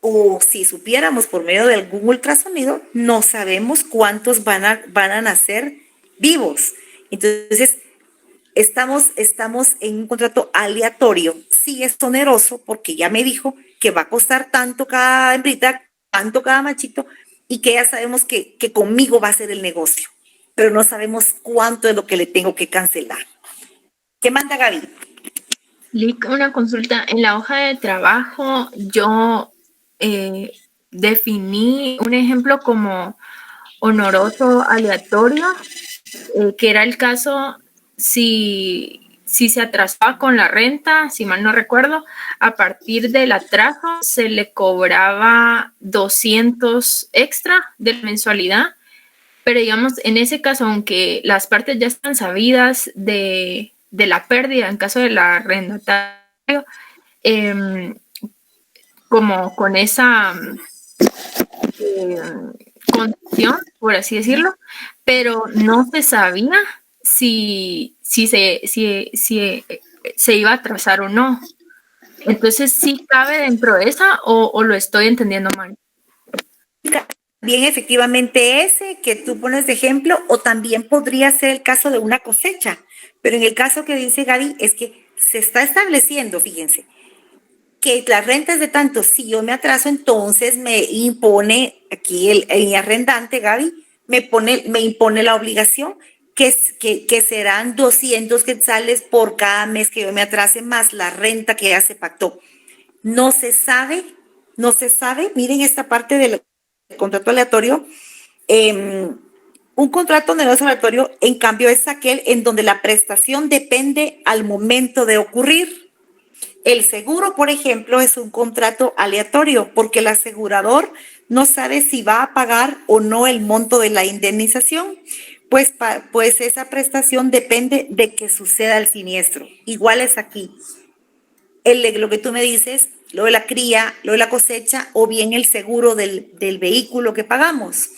O si supiéramos por medio de algún ultrasonido, no sabemos cuántos van a nacer vivos. Entonces, estamos en un contrato aleatorio. Sí es oneroso porque ya me dijo que va a costar tanto cada hembrita, tanto cada machito, y que ya sabemos que conmigo va a ser el negocio, pero no sabemos cuánto es lo que le tengo que cancelar. ¿Qué manda Gaby? Lic, una consulta. En la hoja de trabajo yo definí un ejemplo como honoroso aleatorio, que era el caso si se atrasaba con la renta, si mal no recuerdo, a partir del atraso se le cobraba 200 extra de la mensualidad, pero digamos, en ese caso, aunque las partes ya están sabidas de la pérdida en caso del arrendatario, como con esa condición, por así decirlo, pero no se sabía si se iba a atrasar o no. Entonces, ¿sí cabe dentro de esa o lo estoy entendiendo mal? Bien, efectivamente ese que tú pones de ejemplo, o también podría ser el caso de una cosecha, pero en el caso que dice Gaby es que se está estableciendo, fíjense, que la renta es de tanto, si yo me atraso, entonces me impone aquí el arrendante, Gaby, me impone la obligación que serán 200 quetzales por cada mes que yo me atrase, más la renta que ya se pactó. No se sabe, miren esta parte del contrato aleatorio. Un contrato oneroso aleatorio, en cambio, es aquel en donde la prestación depende al momento de ocurrir. El seguro, por ejemplo, es un contrato aleatorio porque el asegurador no sabe si va a pagar o no el monto de la indemnización, pues esa prestación depende de que suceda el siniestro. Igual es aquí. Lo que tú me dices, lo de la cría, lo de la cosecha o bien el seguro del vehículo que pagamos.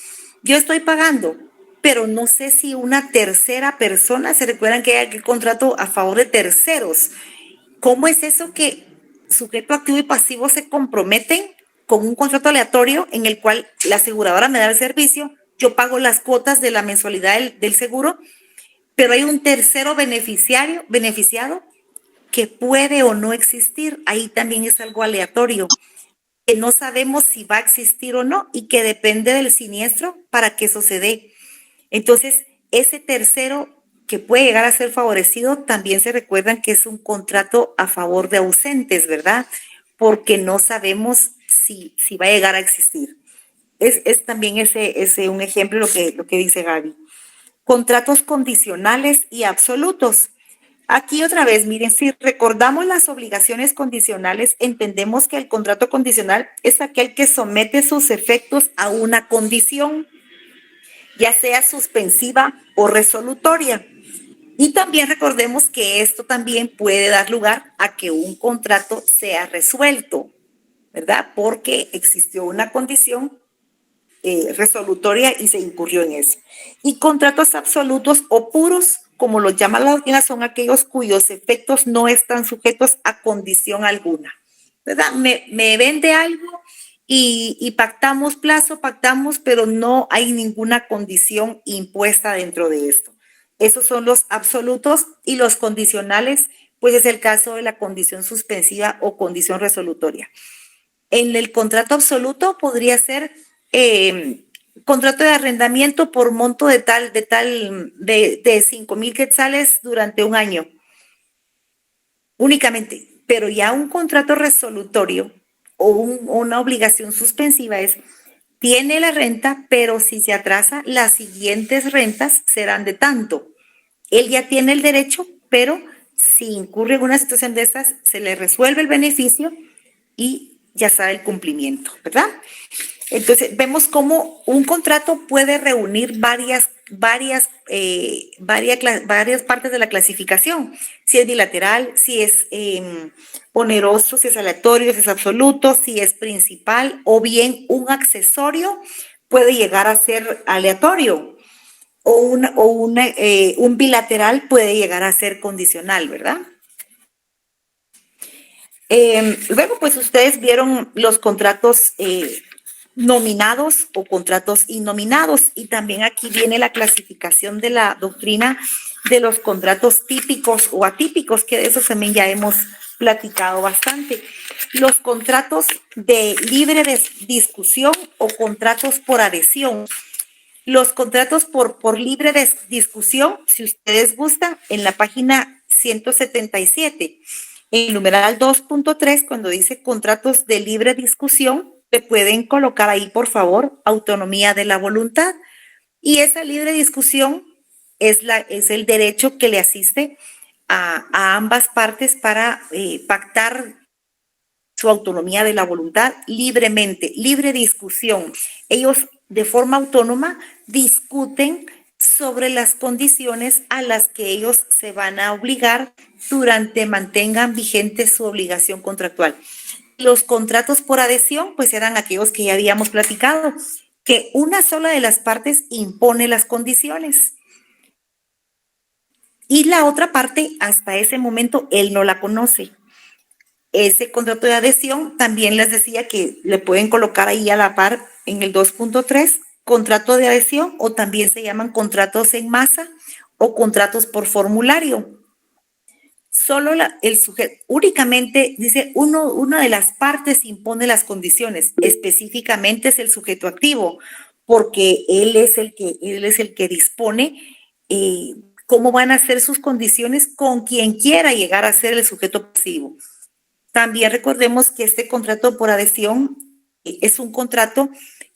Yo estoy pagando, pero no sé si una tercera persona, se recuerdan que hay el contrato a favor de terceros. ¿Cómo es eso que sujeto activo y pasivo se comprometen con un contrato aleatorio en el cual la aseguradora me da el servicio, yo pago las cuotas de la mensualidad del seguro, pero hay un tercero beneficiado que puede o no existir? Ahí también es algo aleatorio, que no sabemos si va a existir o no y que depende del siniestro para que eso se dé. Entonces, ese tercero que puede llegar a ser favorecido, también se recuerdan que es un contrato a favor de ausentes, ¿verdad? Porque no sabemos si va a llegar a existir. Es también ese un ejemplo lo que dice Gaby. Contratos condicionales y absolutos. Aquí otra vez, miren, si recordamos las obligaciones condicionales, entendemos que el contrato condicional es aquel que somete sus efectos a una condición, ya sea suspensiva o resolutoria. Y también recordemos que esto también puede dar lugar a que un contrato sea resuelto, ¿verdad? Porque existió una condición resolutoria y se incurrió en eso. Y contratos absolutos o puros, como los llama la doctrina, son aquellos cuyos efectos no están sujetos a condición alguna, ¿verdad? Me vende algo y pactamos plazo, pero no hay ninguna condición impuesta dentro de esto. Esos son los absolutos, y los condicionales, pues es el caso de la condición suspensiva o condición resolutoria. En el contrato absoluto podría ser contrato de arrendamiento por monto de 5,000 quetzales durante un año únicamente, pero ya un contrato resolutorio o una obligación suspensiva tiene la renta, pero si se atrasa, las siguientes rentas serán de tanto. Él ya tiene el derecho, pero si incurre en una situación de estas, se le resuelve el beneficio y ya sabe el cumplimiento, ¿verdad? Entonces, vemos cómo un contrato puede reunir varias partes de la clasificación. Si es bilateral, si es oneroso, si es aleatorio, si es absoluto, si es principal, o bien un accesorio puede llegar a ser aleatorio, o un bilateral puede llegar a ser condicional, ¿verdad? Luego, pues ustedes vieron los contratos nominados o contratos innominados, y también aquí viene la clasificación de la doctrina de los contratos típicos o atípicos, que de eso también ya hemos platicado bastante. Los contratos de libre discusión o contratos por adhesión. Los contratos por libre discusión, si ustedes gustan, en la página 177, en el numeral 2.3, cuando dice contratos de libre discusión, le pueden colocar ahí, por favor, autonomía de la voluntad. Y esa libre discusión es el derecho que le asiste a ambas partes para pactar su autonomía de la voluntad libremente, libre discusión. Ellos de forma autónoma discuten sobre las condiciones a las que ellos se van a obligar durante mantengan vigente su obligación contractual. Los contratos por adhesión, pues eran aquellos que ya habíamos platicado, que una sola de las partes impone las condiciones. Y la otra parte, hasta ese momento, él no la conoce. Ese contrato de adhesión también les decía que le pueden colocar ahí a la par en el 2.3, contrato de adhesión, o también se llaman contratos en masa o contratos por formulario. Solo el sujeto, únicamente dice una de las partes impone las condiciones, específicamente es el sujeto activo, porque él es el que dispone cómo van a ser sus condiciones con quien quiera llegar a ser el sujeto pasivo. También recordemos que este contrato por adhesión es un contrato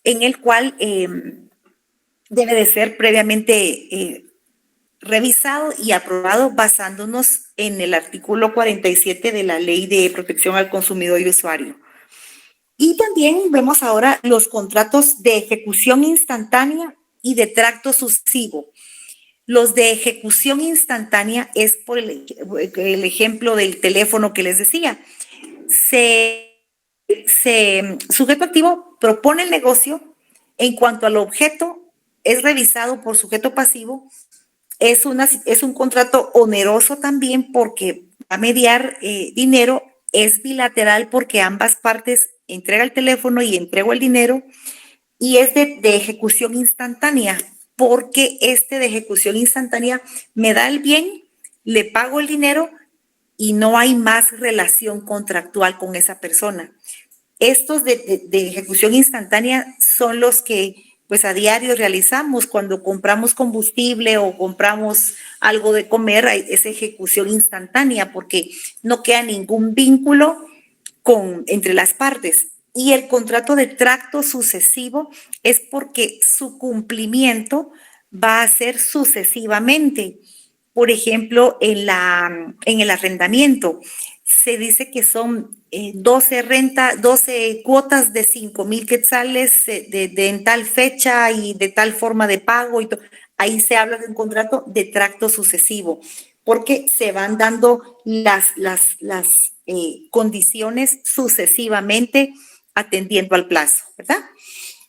en el cual debe de ser previamente revisado y aprobado basándonos en el artículo 47 de la Ley de Protección al Consumidor y Usuario. Y también vemos ahora los contratos de ejecución instantánea y de tracto sucesivo. Los de ejecución instantánea es por el ejemplo del teléfono que les decía. Sujeto activo propone el negocio, en cuanto al objeto es revisado por sujeto pasivo. Es un contrato oneroso también porque va a mediar dinero, es bilateral porque ambas partes entrega el teléfono y entrego el dinero, y es de ejecución instantánea porque de ejecución instantánea me da el bien, le pago el dinero y no hay más relación contractual con esa persona. Estos de ejecución instantánea son los que pues a diario realizamos cuando compramos combustible o compramos algo de comer, es ejecución instantánea porque no queda ningún vínculo entre las partes. Y el contrato de tracto sucesivo es porque su cumplimiento va a ser sucesivamente. Por ejemplo, en el arrendamiento se dice que son 12 cuotas de 5,000 quetzales en tal fecha y de tal forma de pago. Ahí se habla de un contrato de tracto sucesivo, porque se van dando las condiciones sucesivamente atendiendo al plazo, ¿verdad?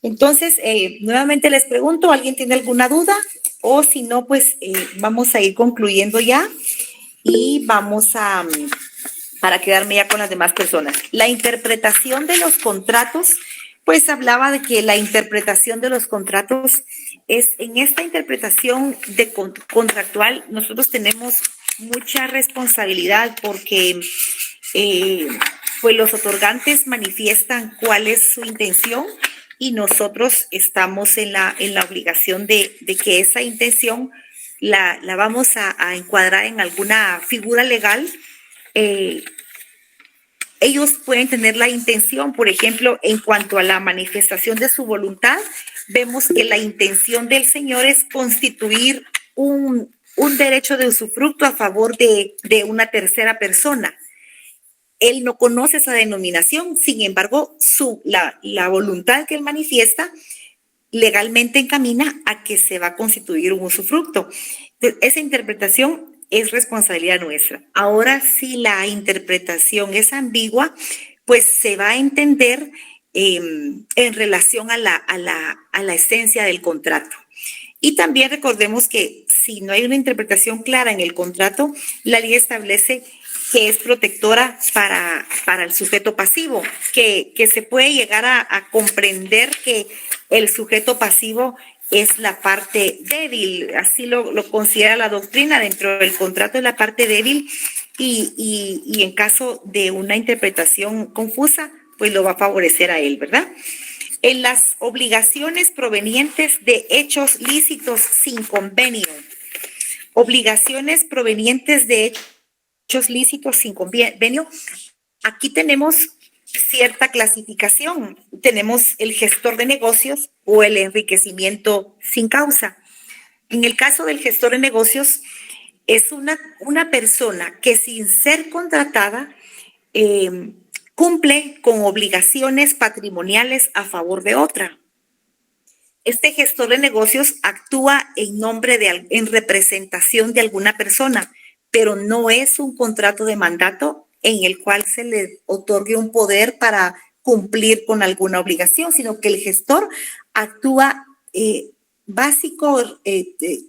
Entonces, nuevamente les pregunto, ¿alguien tiene alguna duda? O si no, pues vamos a ir concluyendo ya y para quedarme ya con las demás personas. La interpretación de los contratos, pues hablaba de que la interpretación de los contratos en esta interpretación contractual, nosotros tenemos mucha responsabilidad porque pues los otorgantes manifiestan cuál es su intención y nosotros estamos en la obligación de que esa intención la vamos a encuadrar en alguna figura legal. Ellos pueden tener la intención, por ejemplo, en cuanto a la manifestación de su voluntad, vemos que la intención del Señor es constituir un derecho de usufructo a favor de una tercera persona. Él no conoce esa denominación, sin embargo, la voluntad que él manifiesta legalmente encamina a que se va a constituir un usufructo. Entonces, esa interpretación es responsabilidad nuestra. Ahora, si la interpretación es ambigua, pues se va a entender en relación a la esencia del contrato. Y también recordemos que si no hay una interpretación clara en el contrato, la ley establece que es protectora para el sujeto pasivo, que se puede llegar a comprender que el sujeto pasivo es la parte débil, así lo considera la doctrina. Dentro del contrato es la parte débil y en caso de una interpretación confusa, pues lo va a favorecer a él, ¿verdad? En las obligaciones provenientes de hechos lícitos sin convenio. Obligaciones provenientes de hechos lícitos sin convenio. Aquí tenemos cierta clasificación. Tenemos el gestor de negocios o el enriquecimiento sin causa. En el caso del gestor de negocios, es una persona que sin ser contratada cumple con obligaciones patrimoniales a favor de otra. Este gestor de negocios actúa en nombre en representación de alguna persona, pero no es un contrato de mandato en el cual se le otorgue un poder para cumplir con alguna obligación, sino que el gestor actúa básico,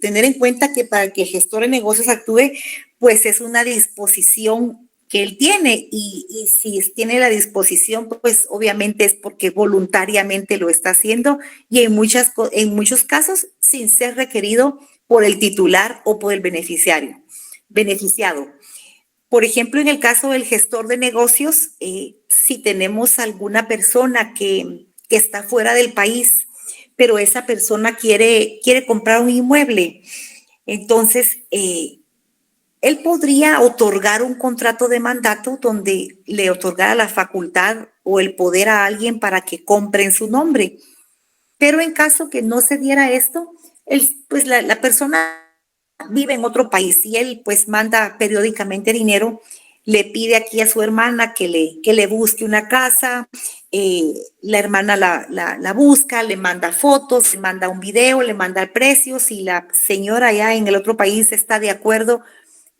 tener en cuenta que para que el gestor de negocios actúe, pues es una disposición que él tiene y si tiene la disposición, pues obviamente es porque voluntariamente lo está haciendo y en muchos casos sin ser requerido por el titular o por el beneficiado. Por ejemplo, en el caso del gestor de negocios, si tenemos alguna persona que está fuera del país, pero esa persona quiere comprar un inmueble, entonces él podría otorgar un contrato de mandato donde le otorgara la facultad o el poder a alguien para que compre en su nombre. Pero en caso que no se diera esto, pues la persona vive en otro país y él pues manda periódicamente dinero, le pide aquí a su hermana que le busque una casa, la hermana la busca, le manda fotos, le manda un video, le manda precios y la señora allá en el otro país está de acuerdo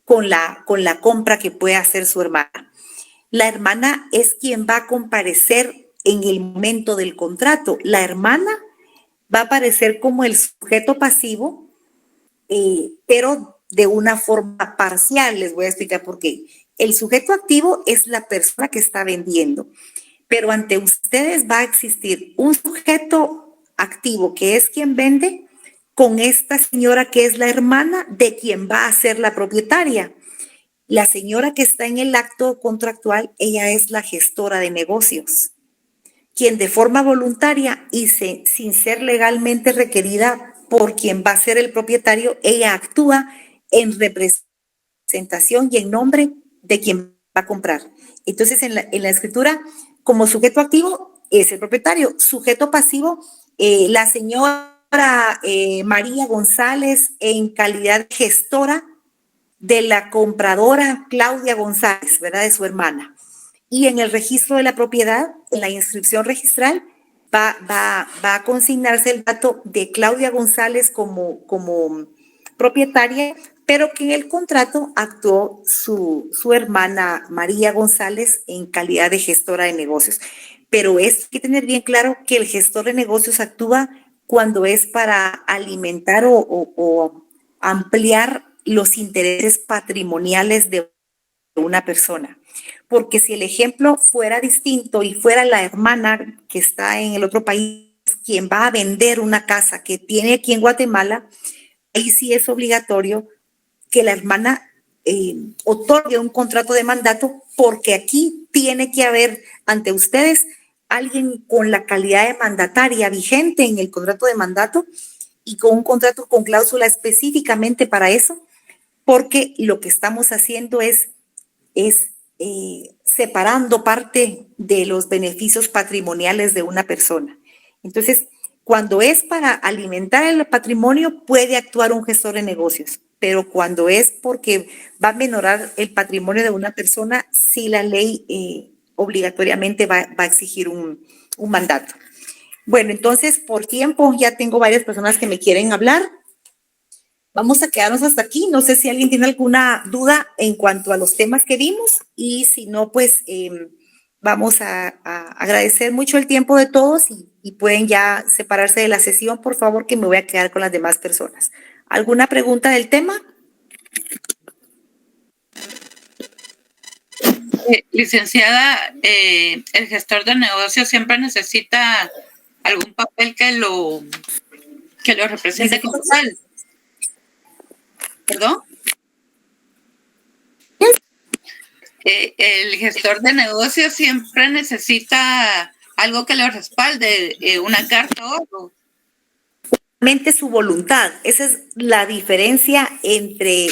con la compra que puede hacer su hermana. La hermana es quien va a comparecer en el momento del contrato. La hermana va a aparecer como el sujeto pasivo, pero de una forma parcial. Les voy a explicar por qué. El sujeto activo es la persona que está vendiendo, pero ante ustedes va a existir un sujeto activo que es quien vende con esta señora que es la hermana de quien va a ser la propietaria. La señora que está en el acto contractual, ella es la gestora de negocios, quien de forma voluntaria y sin ser legalmente requerida por quien va a ser el propietario, ella actúa en representación y en nombre de quien va a comprar. Entonces, en la escritura, como sujeto activo es el propietario, sujeto pasivo, la señora María González en calidad de gestora de la compradora Claudia González, ¿verdad? De su hermana. Y en el registro de la propiedad, en la inscripción registral, va a consignarse el dato de Claudia González como propietaria, pero que en el contrato actuó su hermana María González en calidad de gestora de negocios. Pero es que tener bien claro que el gestor de negocios actúa cuando es para alimentar o ampliar los intereses patrimoniales de una persona. Porque si el ejemplo fuera distinto y fuera la hermana que está en el otro país quien va a vender una casa que tiene aquí en Guatemala, ahí sí es obligatorio que la hermana otorgue un contrato de mandato porque aquí tiene que haber ante ustedes alguien con la calidad de mandataria vigente en el contrato de mandato y con un contrato con cláusula específicamente para eso, porque lo que estamos haciendo es separando parte de los beneficios patrimoniales de una persona. Entonces, cuando es para alimentar el patrimonio, puede actuar un gestor de negocios, pero cuando es porque va a menorar el patrimonio de una persona, sí la ley obligatoriamente va a exigir un mandato. Bueno, entonces, por tiempo, ya tengo varias personas que me quieren hablar. Vamos a quedarnos hasta aquí. No sé si alguien tiene alguna duda en cuanto a los temas que vimos y si no, pues vamos a agradecer mucho el tiempo de todos y pueden ya separarse de la sesión, por favor, que me voy a quedar con las demás personas. ¿Alguna pregunta del tema? Licenciada, el gestor de negocios siempre necesita algún papel que que lo represente como tal. ¿Perdón? El gestor de negocios siempre necesita algo que lo respalde, una carta o algo. Su voluntad. Esa es la diferencia entre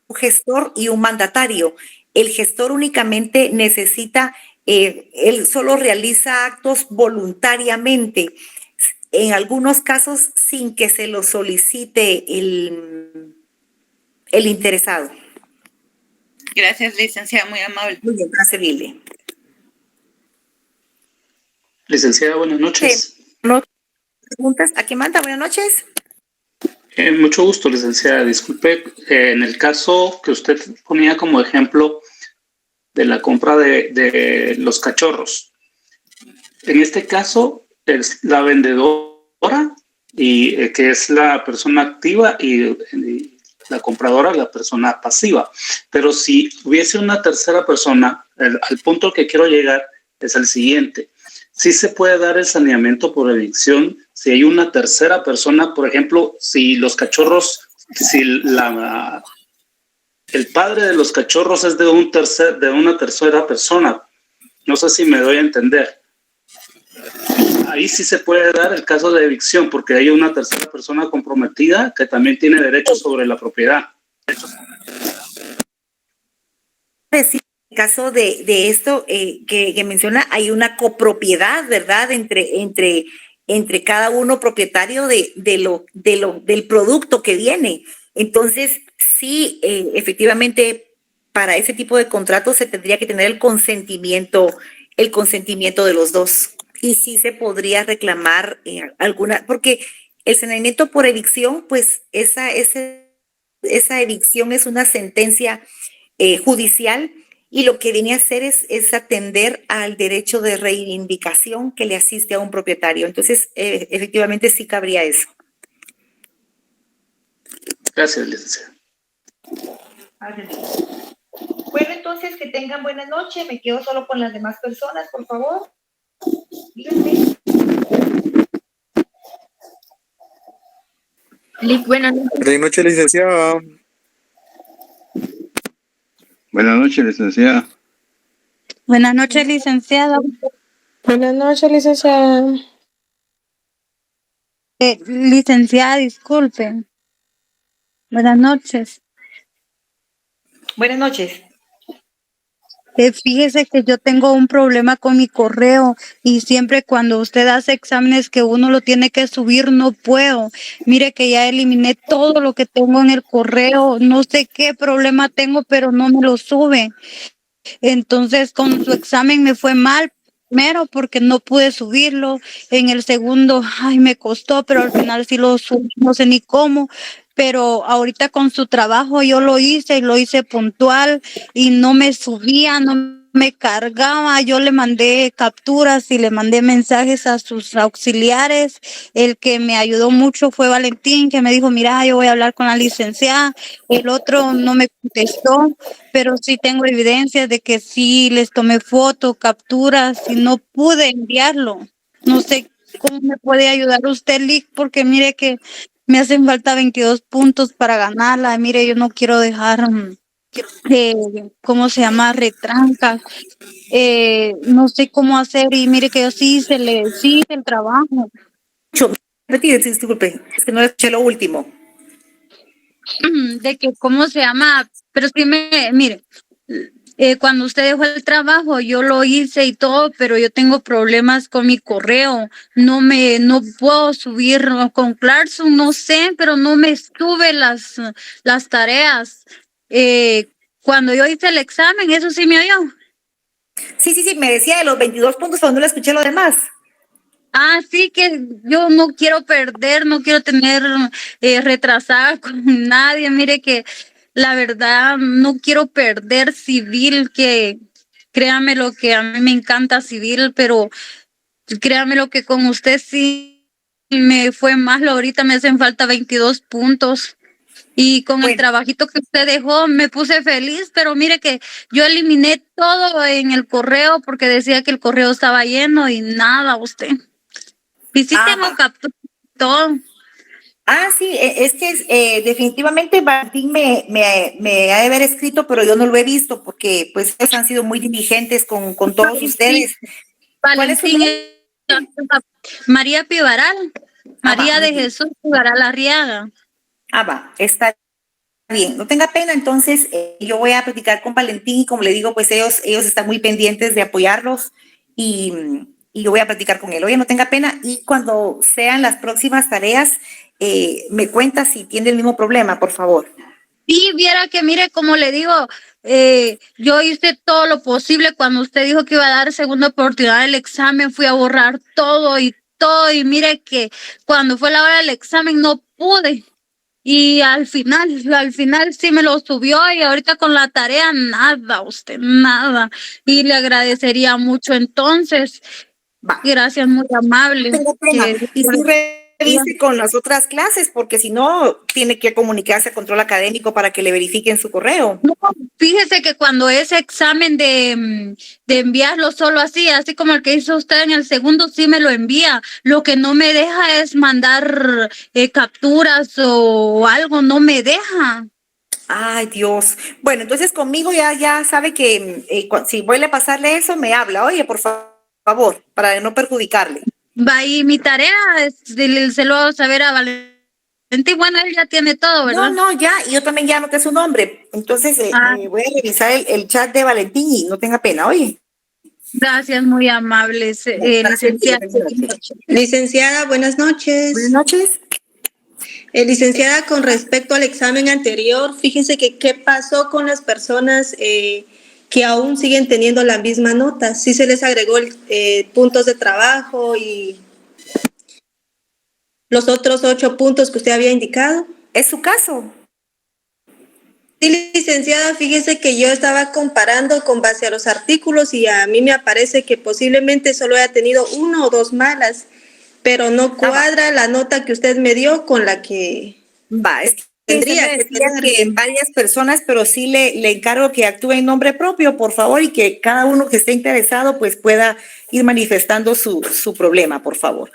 un gestor y un mandatario. El gestor únicamente necesita, él solo realiza actos voluntariamente, en algunos casos sin que se lo solicite el interesado. Gracias, licenciada, muy amable. Muy bien, para servirle. Licenciada, buenas noches. ¿No preguntas? ¿A quién manda? Buenas noches. Mucho gusto, licenciada. Disculpe, en el caso que usted ponía como ejemplo de la compra de los cachorros, en este caso es la vendedora y que es la persona activa y la compradora, la persona pasiva. Pero si hubiese una tercera persona, al punto al que quiero llegar es el siguiente. Sí se puede dar el saneamiento por evicción si hay una tercera persona, por ejemplo, si los cachorros, si el padre de los cachorros es de una tercera persona. No sé si me doy a entender. Ahí sí se puede dar el caso de evicción porque hay una tercera persona comprometida que también tiene derechos sobre la propiedad. Sí, en el caso de esto que menciona, hay una copropiedad, ¿verdad? Entre cada uno propietario del producto que viene. Entonces, sí, efectivamente, para ese tipo de contratos se tendría que tener el consentimiento de los dos. Y sí se podría reclamar alguna, porque el saneamiento por evicción, pues esa evicción es una sentencia judicial y lo que viene a hacer es atender al derecho de reivindicación que le asiste a un propietario. Entonces, efectivamente sí cabría eso. Gracias, licenciada. Bueno, entonces que tengan buena noche. Me quedo solo con las demás personas, por favor. Díganme. Buenas noches. Buenas noches, licenciada. Buenas noches, licenciada. Buenas noches, licenciada. Buenas noches, licenciada. Licenciada, disculpe. Buenas noches. Buenas noches. Fíjese que yo tengo un problema con mi correo y siempre cuando usted hace exámenes que uno lo tiene que subir, no puedo. Mire que ya eliminé todo lo que tengo en el correo. No sé qué problema tengo, pero no me lo sube. Entonces, con su examen me fue mal. Primero porque no pude subirlo, en el segundo, ay, me costó, pero al final sí lo subí, no sé ni cómo, pero ahorita con su trabajo yo lo hice y lo hice puntual y no me subía, no me cargaba, yo le mandé capturas y le mandé mensajes a sus auxiliares. El que me ayudó mucho fue Valentín, que me dijo, mira, yo voy a hablar con la licenciada. El otro no me contestó, pero sí tengo evidencias de que sí les tomé fotos, capturas y no pude enviarlo. No sé cómo me puede ayudar usted, Lick, porque mire que me hacen falta 22 puntos para ganarla. Mire, yo no quiero dejar, ¿cómo se llama? Retranca. No sé cómo hacer y mire que yo sí hice el trabajo. Disculpe, es que no escuché lo último. De que, ¿cómo se llama? Pero sí mire, cuando usted dejó el trabajo, yo lo hice y todo, pero yo tengo problemas con mi correo. No puedo subir con Clarkson, no sé, pero no me sube las tareas. Cuando yo hice el examen, eso sí me oyó. Sí, me decía de los 22 puntos, pero no le escuché lo demás. Ah, sí, que yo no quiero perder, no quiero tener retrasada con nadie. Mire que la verdad no quiero perder civil, que créame lo que a mí me encanta civil, pero créame lo que con usted sí me fue mal. Ahorita me hacen falta 22 puntos. Y con el trabajito que usted dejó me puse feliz, pero mire que yo eliminé todo en el correo porque decía que el correo estaba lleno y nada, usted. Y sí tengo captura y todo. Sí, es que definitivamente Martín me ha de haber escrito, pero yo no lo he visto porque pues ellos han sido muy diligentes con todos ustedes. ¿Cuál es su Valentín, nombre? María Pivaral, María va, de muy bien. Jesús Pivaral Arriaga. Va, está bien. No tenga pena, entonces yo voy a platicar con Valentín y como le digo, pues ellos están muy pendientes de apoyarlos y yo voy a platicar con él. Oye, no tenga pena y cuando sean las próximas tareas, me cuenta si tiene el mismo problema, por favor. Sí, viera que mire, como le digo, yo hice todo lo posible cuando usted dijo que iba a dar segunda oportunidad del examen, fui a borrar todo y mire que cuando fue la hora del examen no pude. Y al final sí me lo subió y ahorita con la tarea nada, usted, nada. Y le agradecería mucho entonces. Va. Gracias, muy amable. No tengo pena. Y sí revise con las otras clases, porque si no, tiene que comunicarse a control académico para que le verifiquen su correo. No, fíjese que cuando ese examen de enviarlo solo así como el que hizo usted en el segundo, sí me lo envía. Lo que no me deja es mandar capturas o algo, no me deja. Ay, Dios. Bueno, entonces conmigo ya sabe que si voy a pasarle eso, me habla. Oye, por favor, para no perjudicarle. Va, y mi tarea se lo hago saber a Valentín. Bueno, él ya tiene todo, ¿verdad? No, ya, y yo también ya anoté su nombre. Entonces voy a revisar el chat de Valentín y no tenga pena, oye. Gracias, muy amables, licenciada. Licenciada, buenas noches. Buenas noches. Licenciada, con respecto al examen anterior, fíjese que qué pasó con las personas que aún siguen teniendo la misma nota. Sí se les agregó puntos de trabajo y los otros 8 puntos que usted había indicado. ¿Es su caso? Sí, licenciada, fíjese que yo estaba comparando con base a los artículos y a mí me aparece que posiblemente solo haya tenido 1 o 2 malas, pero no cuadra la nota que usted me dio con la que es que tendría que tener que en varias personas, pero sí le encargo que actúe en nombre propio, por favor, y que cada uno que esté interesado pues pueda ir manifestando su problema, por favor.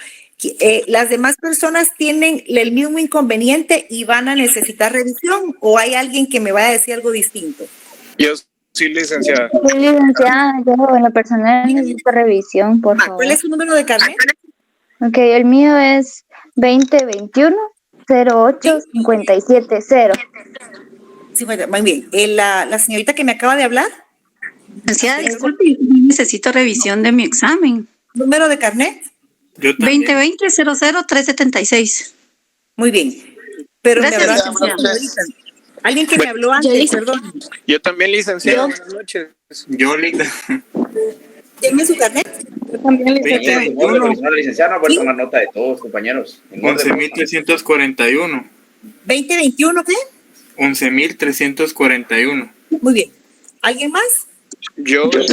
¿Las demás personas tienen el mismo inconveniente y van a necesitar revisión o hay alguien que me vaya a decir algo distinto? Yo sí, licenciada. Sí, licenciada, yo en lo personal necesito revisión, por favor. ¿Cuál es su número de carnet? Ok, el mío es 2021-08-570. Sí, muy bien. ¿La señorita que me acaba de hablar? Licenciada, disculpe, necesito revisión de mi examen. ¿Número de carnet? 2020-00-376. Muy bien. Pero gracias, alguien que me habló antes, perdón. Yo también, licenciada. Buenas noches. Yo, Linda. ¿Tiene su carnet? Yo también, licenciada. Licenciada, no puede tomar nota de todos, compañeros. 11.341. ¿2021 qué? 11.341. Muy bien. ¿Alguien más? Yo, solo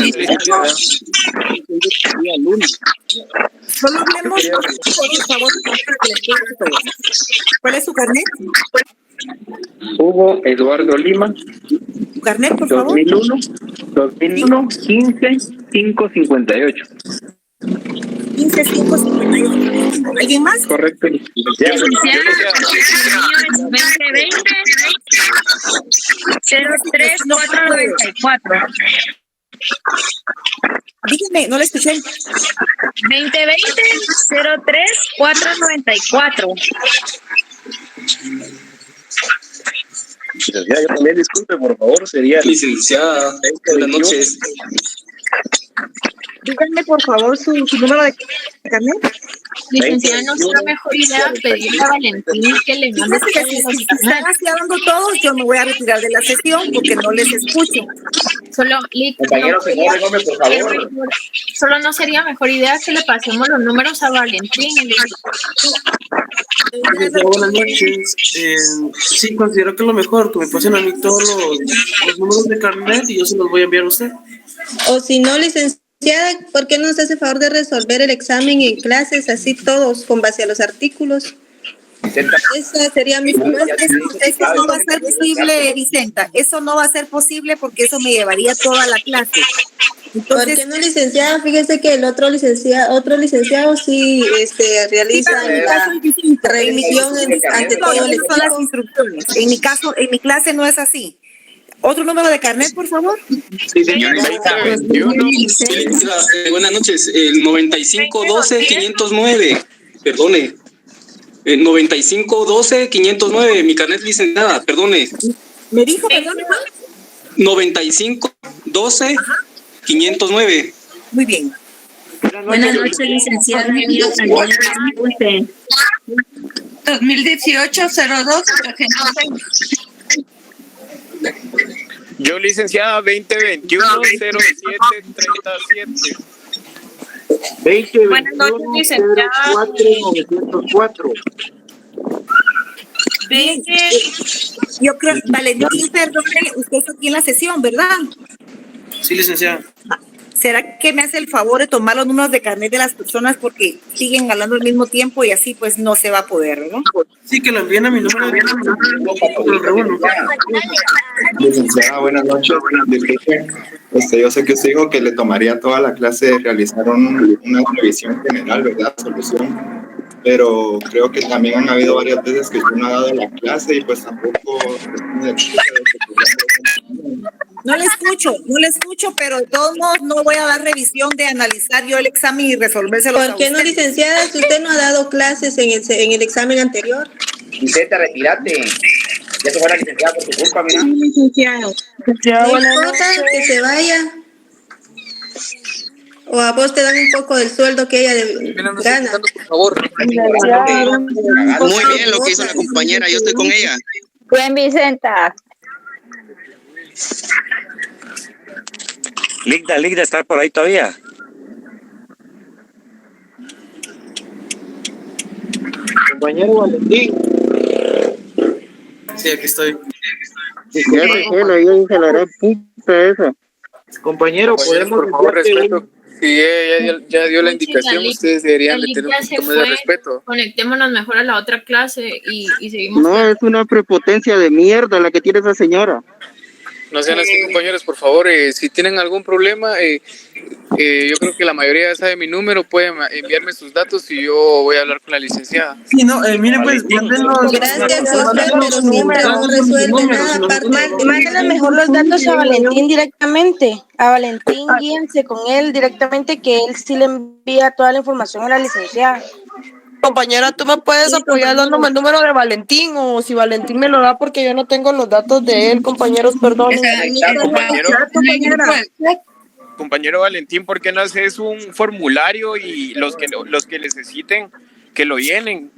hablemos, por favor, ¿cuál es su carnet? Hugo Eduardo Lima. ¿Su carnet, por favor? 2001 15-558. 15-558. ¿Alguien más? Correcto. Licenciada, el mío es 2020-03494. Dígame, no le escuché. 2020-03494. Licenciada, yo también, disculpe, por favor, sería... Licenciada, buenas noches. Díganme, por favor, su número de carnet. Licenciada, ¿no será mejor idea pedirle a Valentín que le mande Si están haciendo todos, yo me voy a retirar de la sesión porque no les escucho. Solo no sería mejor idea que le pasemos los números a Valentín. Buenas noches. Sí, considero que es lo mejor que me pasen a mí todos los números de carnet y yo se los voy a enviar a usted. O si no, licenciada, ¿por qué no se hace favor de resolver el examen en clases así todos con base a los artículos? Esa sería mi propuesta. Eso no va a ser posible, Vicenta. Eso no va a ser posible porque eso me llevaría toda la clase. Entonces, ¿por qué no, licenciada? Fíjese que el otro licenciado sí realiza. repito, Revisión ante todo el esas son las equipo. instrucciones. En mi caso, en mi clase no es así. ¿Otro número de carnet, por favor? Sí, señorita. Buenas noches. El 9512-509. Perdone. El 9512-509. Mi carnet licenciada. Perdone. ¿Me dijo, perdón? 9512-509. Muy bien. Buenas noches, licenciada. 2018-02-320. Yo, licenciada, 2021-07-37. 20, Buenas noches, licenciada. 904. Yo creo, Valentín, perdone, usted está aquí en la sesión, ¿verdad? Sí, licenciada. ¿Será que me hace el favor de tomar los números de carnet de las personas porque siguen hablando al mismo tiempo y así pues no se va a poder, ¿no? Sí, que lo envíen a mi número de Licenciada, buenas noches. Disculpe, yo sé que usted dijo que le tomaría toda la clase de realizar una revisión general, ¿verdad? Solución. Pero creo que también han habido varias veces que usted no ha dado la clase y pues tampoco... No le escucho, pero de todos modos no voy a dar revisión de analizar yo el examen y resolvérselo. ¿Por qué no, licenciada? Si usted no ha dado clases en el examen anterior. Vicenta, retírate. Ya se fue la licenciada por tu culpa, mira. Licenciado. No importa que se vaya. O a vos te dan un poco del sueldo que ella gana. Por favor. Muy bien lo que hizo la compañera, yo estoy con ella. Bien, Vicenta. Ligda, ¿está por ahí todavía? Compañero Valentín. Sí, aquí estoy. Compañero, podemos... Por favor, respeto. Si ya dio la indicación, ustedes deberían de tener un poquito más de respeto. Conectémonos mejor a la otra clase y seguimos. No, es una prepotencia de mierda la que tiene esa señora. No sean así, compañeros, por favor. Si tienen algún problema, yo creo que la mayoría sabe mi número. Pueden enviarme sus datos y yo voy a hablar con la licenciada. Sí, no, miren, pues, mándenos. Gracias, José, pero siempre no resuelve nada. Mándenle mejor los datos a Valentín directamente. A Valentín, guíense con él directamente, que él sí le envía toda la información a la licenciada. Compañera, tú me puedes apoyar dándome el número de Valentín, o si Valentín me lo da porque yo no tengo los datos de él, compañeros, perdón. Compañero Valentín, ¿por qué no haces un formulario y los que necesiten que lo llenen?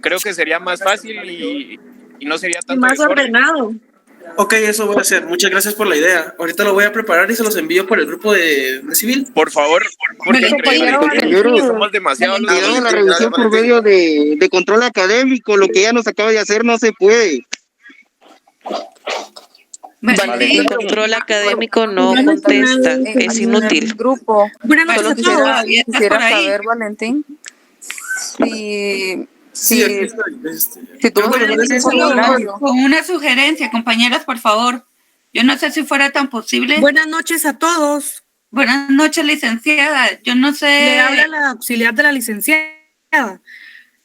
Creo que sería más fácil y no sería tanto más desorden. ordenado. Ok, eso voy a hacer. Muchas gracias por la idea. Ahorita lo voy a preparar y se los envío por el grupo de civil. Por favor, porque somos demasiado. La revisión por medio de control académico, lo que ella nos acaba de hacer no se puede. El control académico no contesta, es inútil. Grupo. Solo quisiera saber, Valentín, Sí, aquí estoy. Con una sugerencia, compañeras, por favor. Yo no sé si fuera tan posible. Buenas noches a todos. Buenas noches, licenciada. Yo no sé. Le habla la auxiliar de la licenciada.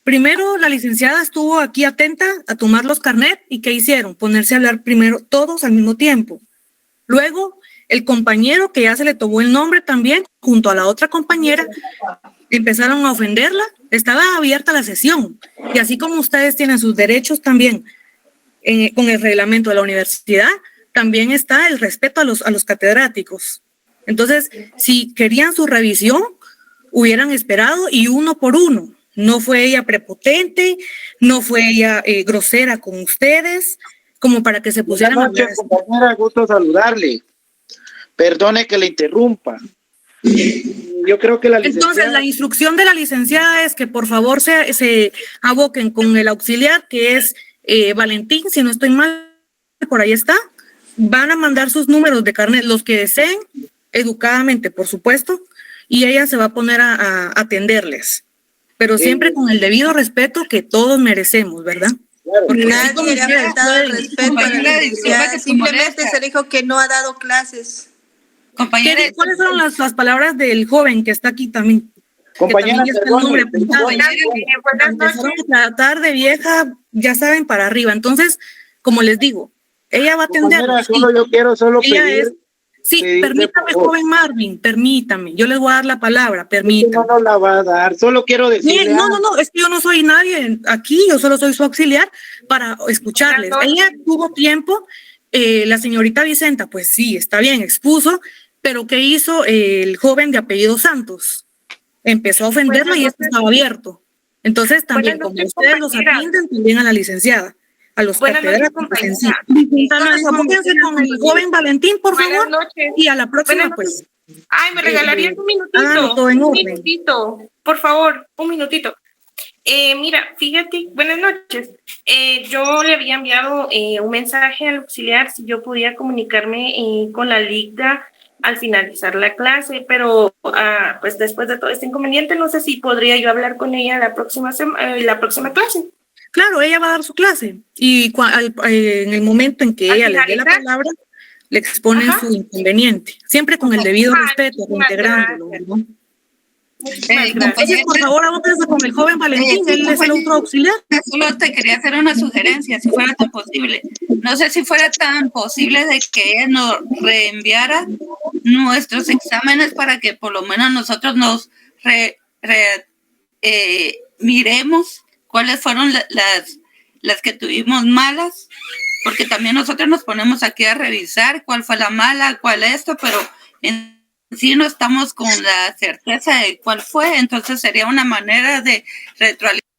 Primero, la licenciada estuvo aquí atenta a tomar los carnet y ¿qué hicieron? Ponerse a hablar primero todos al mismo tiempo. Luego, el compañero que ya se le tomó el nombre también, junto a la otra compañera, empezaron a ofenderla. Estaba abierta la sesión y así como ustedes tienen sus derechos también con el reglamento de la universidad, también está el respeto a los catedráticos. Entonces, si querían su revisión, hubieran esperado y uno por uno. No fue ella prepotente, no fue ella grosera con ustedes, como para que se pusieran a hablar. Compañera, gusto saludarle. Perdone que le interrumpa. Yo creo que la licenciada... Entonces, la instrucción de la licenciada es que por favor se aboquen con el auxiliar, que es Valentín, si no estoy mal, por ahí está. Van a mandar sus números de carnet, los que deseen, educadamente, por supuesto, y ella se va a poner a atenderles. Pero siempre con el debido respeto que todos merecemos, ¿verdad? Porque nadie le ha faltado el respeto a la licenciada, simplemente se dijo que no ha dado clases. ¿Cuáles son las palabras del joven que está aquí también? Compañera, que también ya está el nombre perdone, apuntado. Buenas Empezaron noches. a tratar de vieja, ya saben, para arriba. Entonces, como les digo, ella va a atender. compañera, yo quiero Ella pedir. es. Sí, pedirle, permítame, por favor. joven Marvin, permítame. Yo les voy a dar la palabra, permítame. No nos la va a dar, solo quiero decirle. Miren, no, es que yo no soy nadie aquí, yo solo soy su auxiliar para escucharles. Ella tuvo tiempo, la señorita Vicenta, pues sí, está bien, expuso, pero ¿qué hizo el joven de apellido Santos? Empezó a ofenderla y esto estaba abierto. Entonces también, como ustedes los atienden, también a la licenciada, a los catedráticos en sí. Entonces, apóquense con el joven Valentín, por favor, y a la próxima, pues. Ay, me regalarías un minutito. háganlo todo en Un orden. minutito, por favor, un minutito. Mira, fíjate, buenas noches. Yo le había enviado un mensaje al auxiliar si yo podía comunicarme con la LICDA al finalizar la clase, pero pues después de todo este inconveniente, no sé si podría yo hablar con ella la próxima clase. Claro, ella va a dar su clase y en el momento en que ella les dé la palabra, le exponen su inconveniente, siempre con el debido respeto, integrándolo, ¿verdad? Entonces, por favor, abóquense con el joven Valentín, él es el otro auxiliar. Solo te quería hacer una sugerencia, si fuera tan posible. No sé si fuera tan posible de que ella nos reenviara nuestros exámenes para que por lo menos nosotros nos miremos cuáles fueron las que tuvimos malas, porque también nosotros nos ponemos aquí a revisar cuál fue la mala, cuál esto, pero en sí no estamos con la certeza de cuál fue, entonces sería una manera de retroalimentar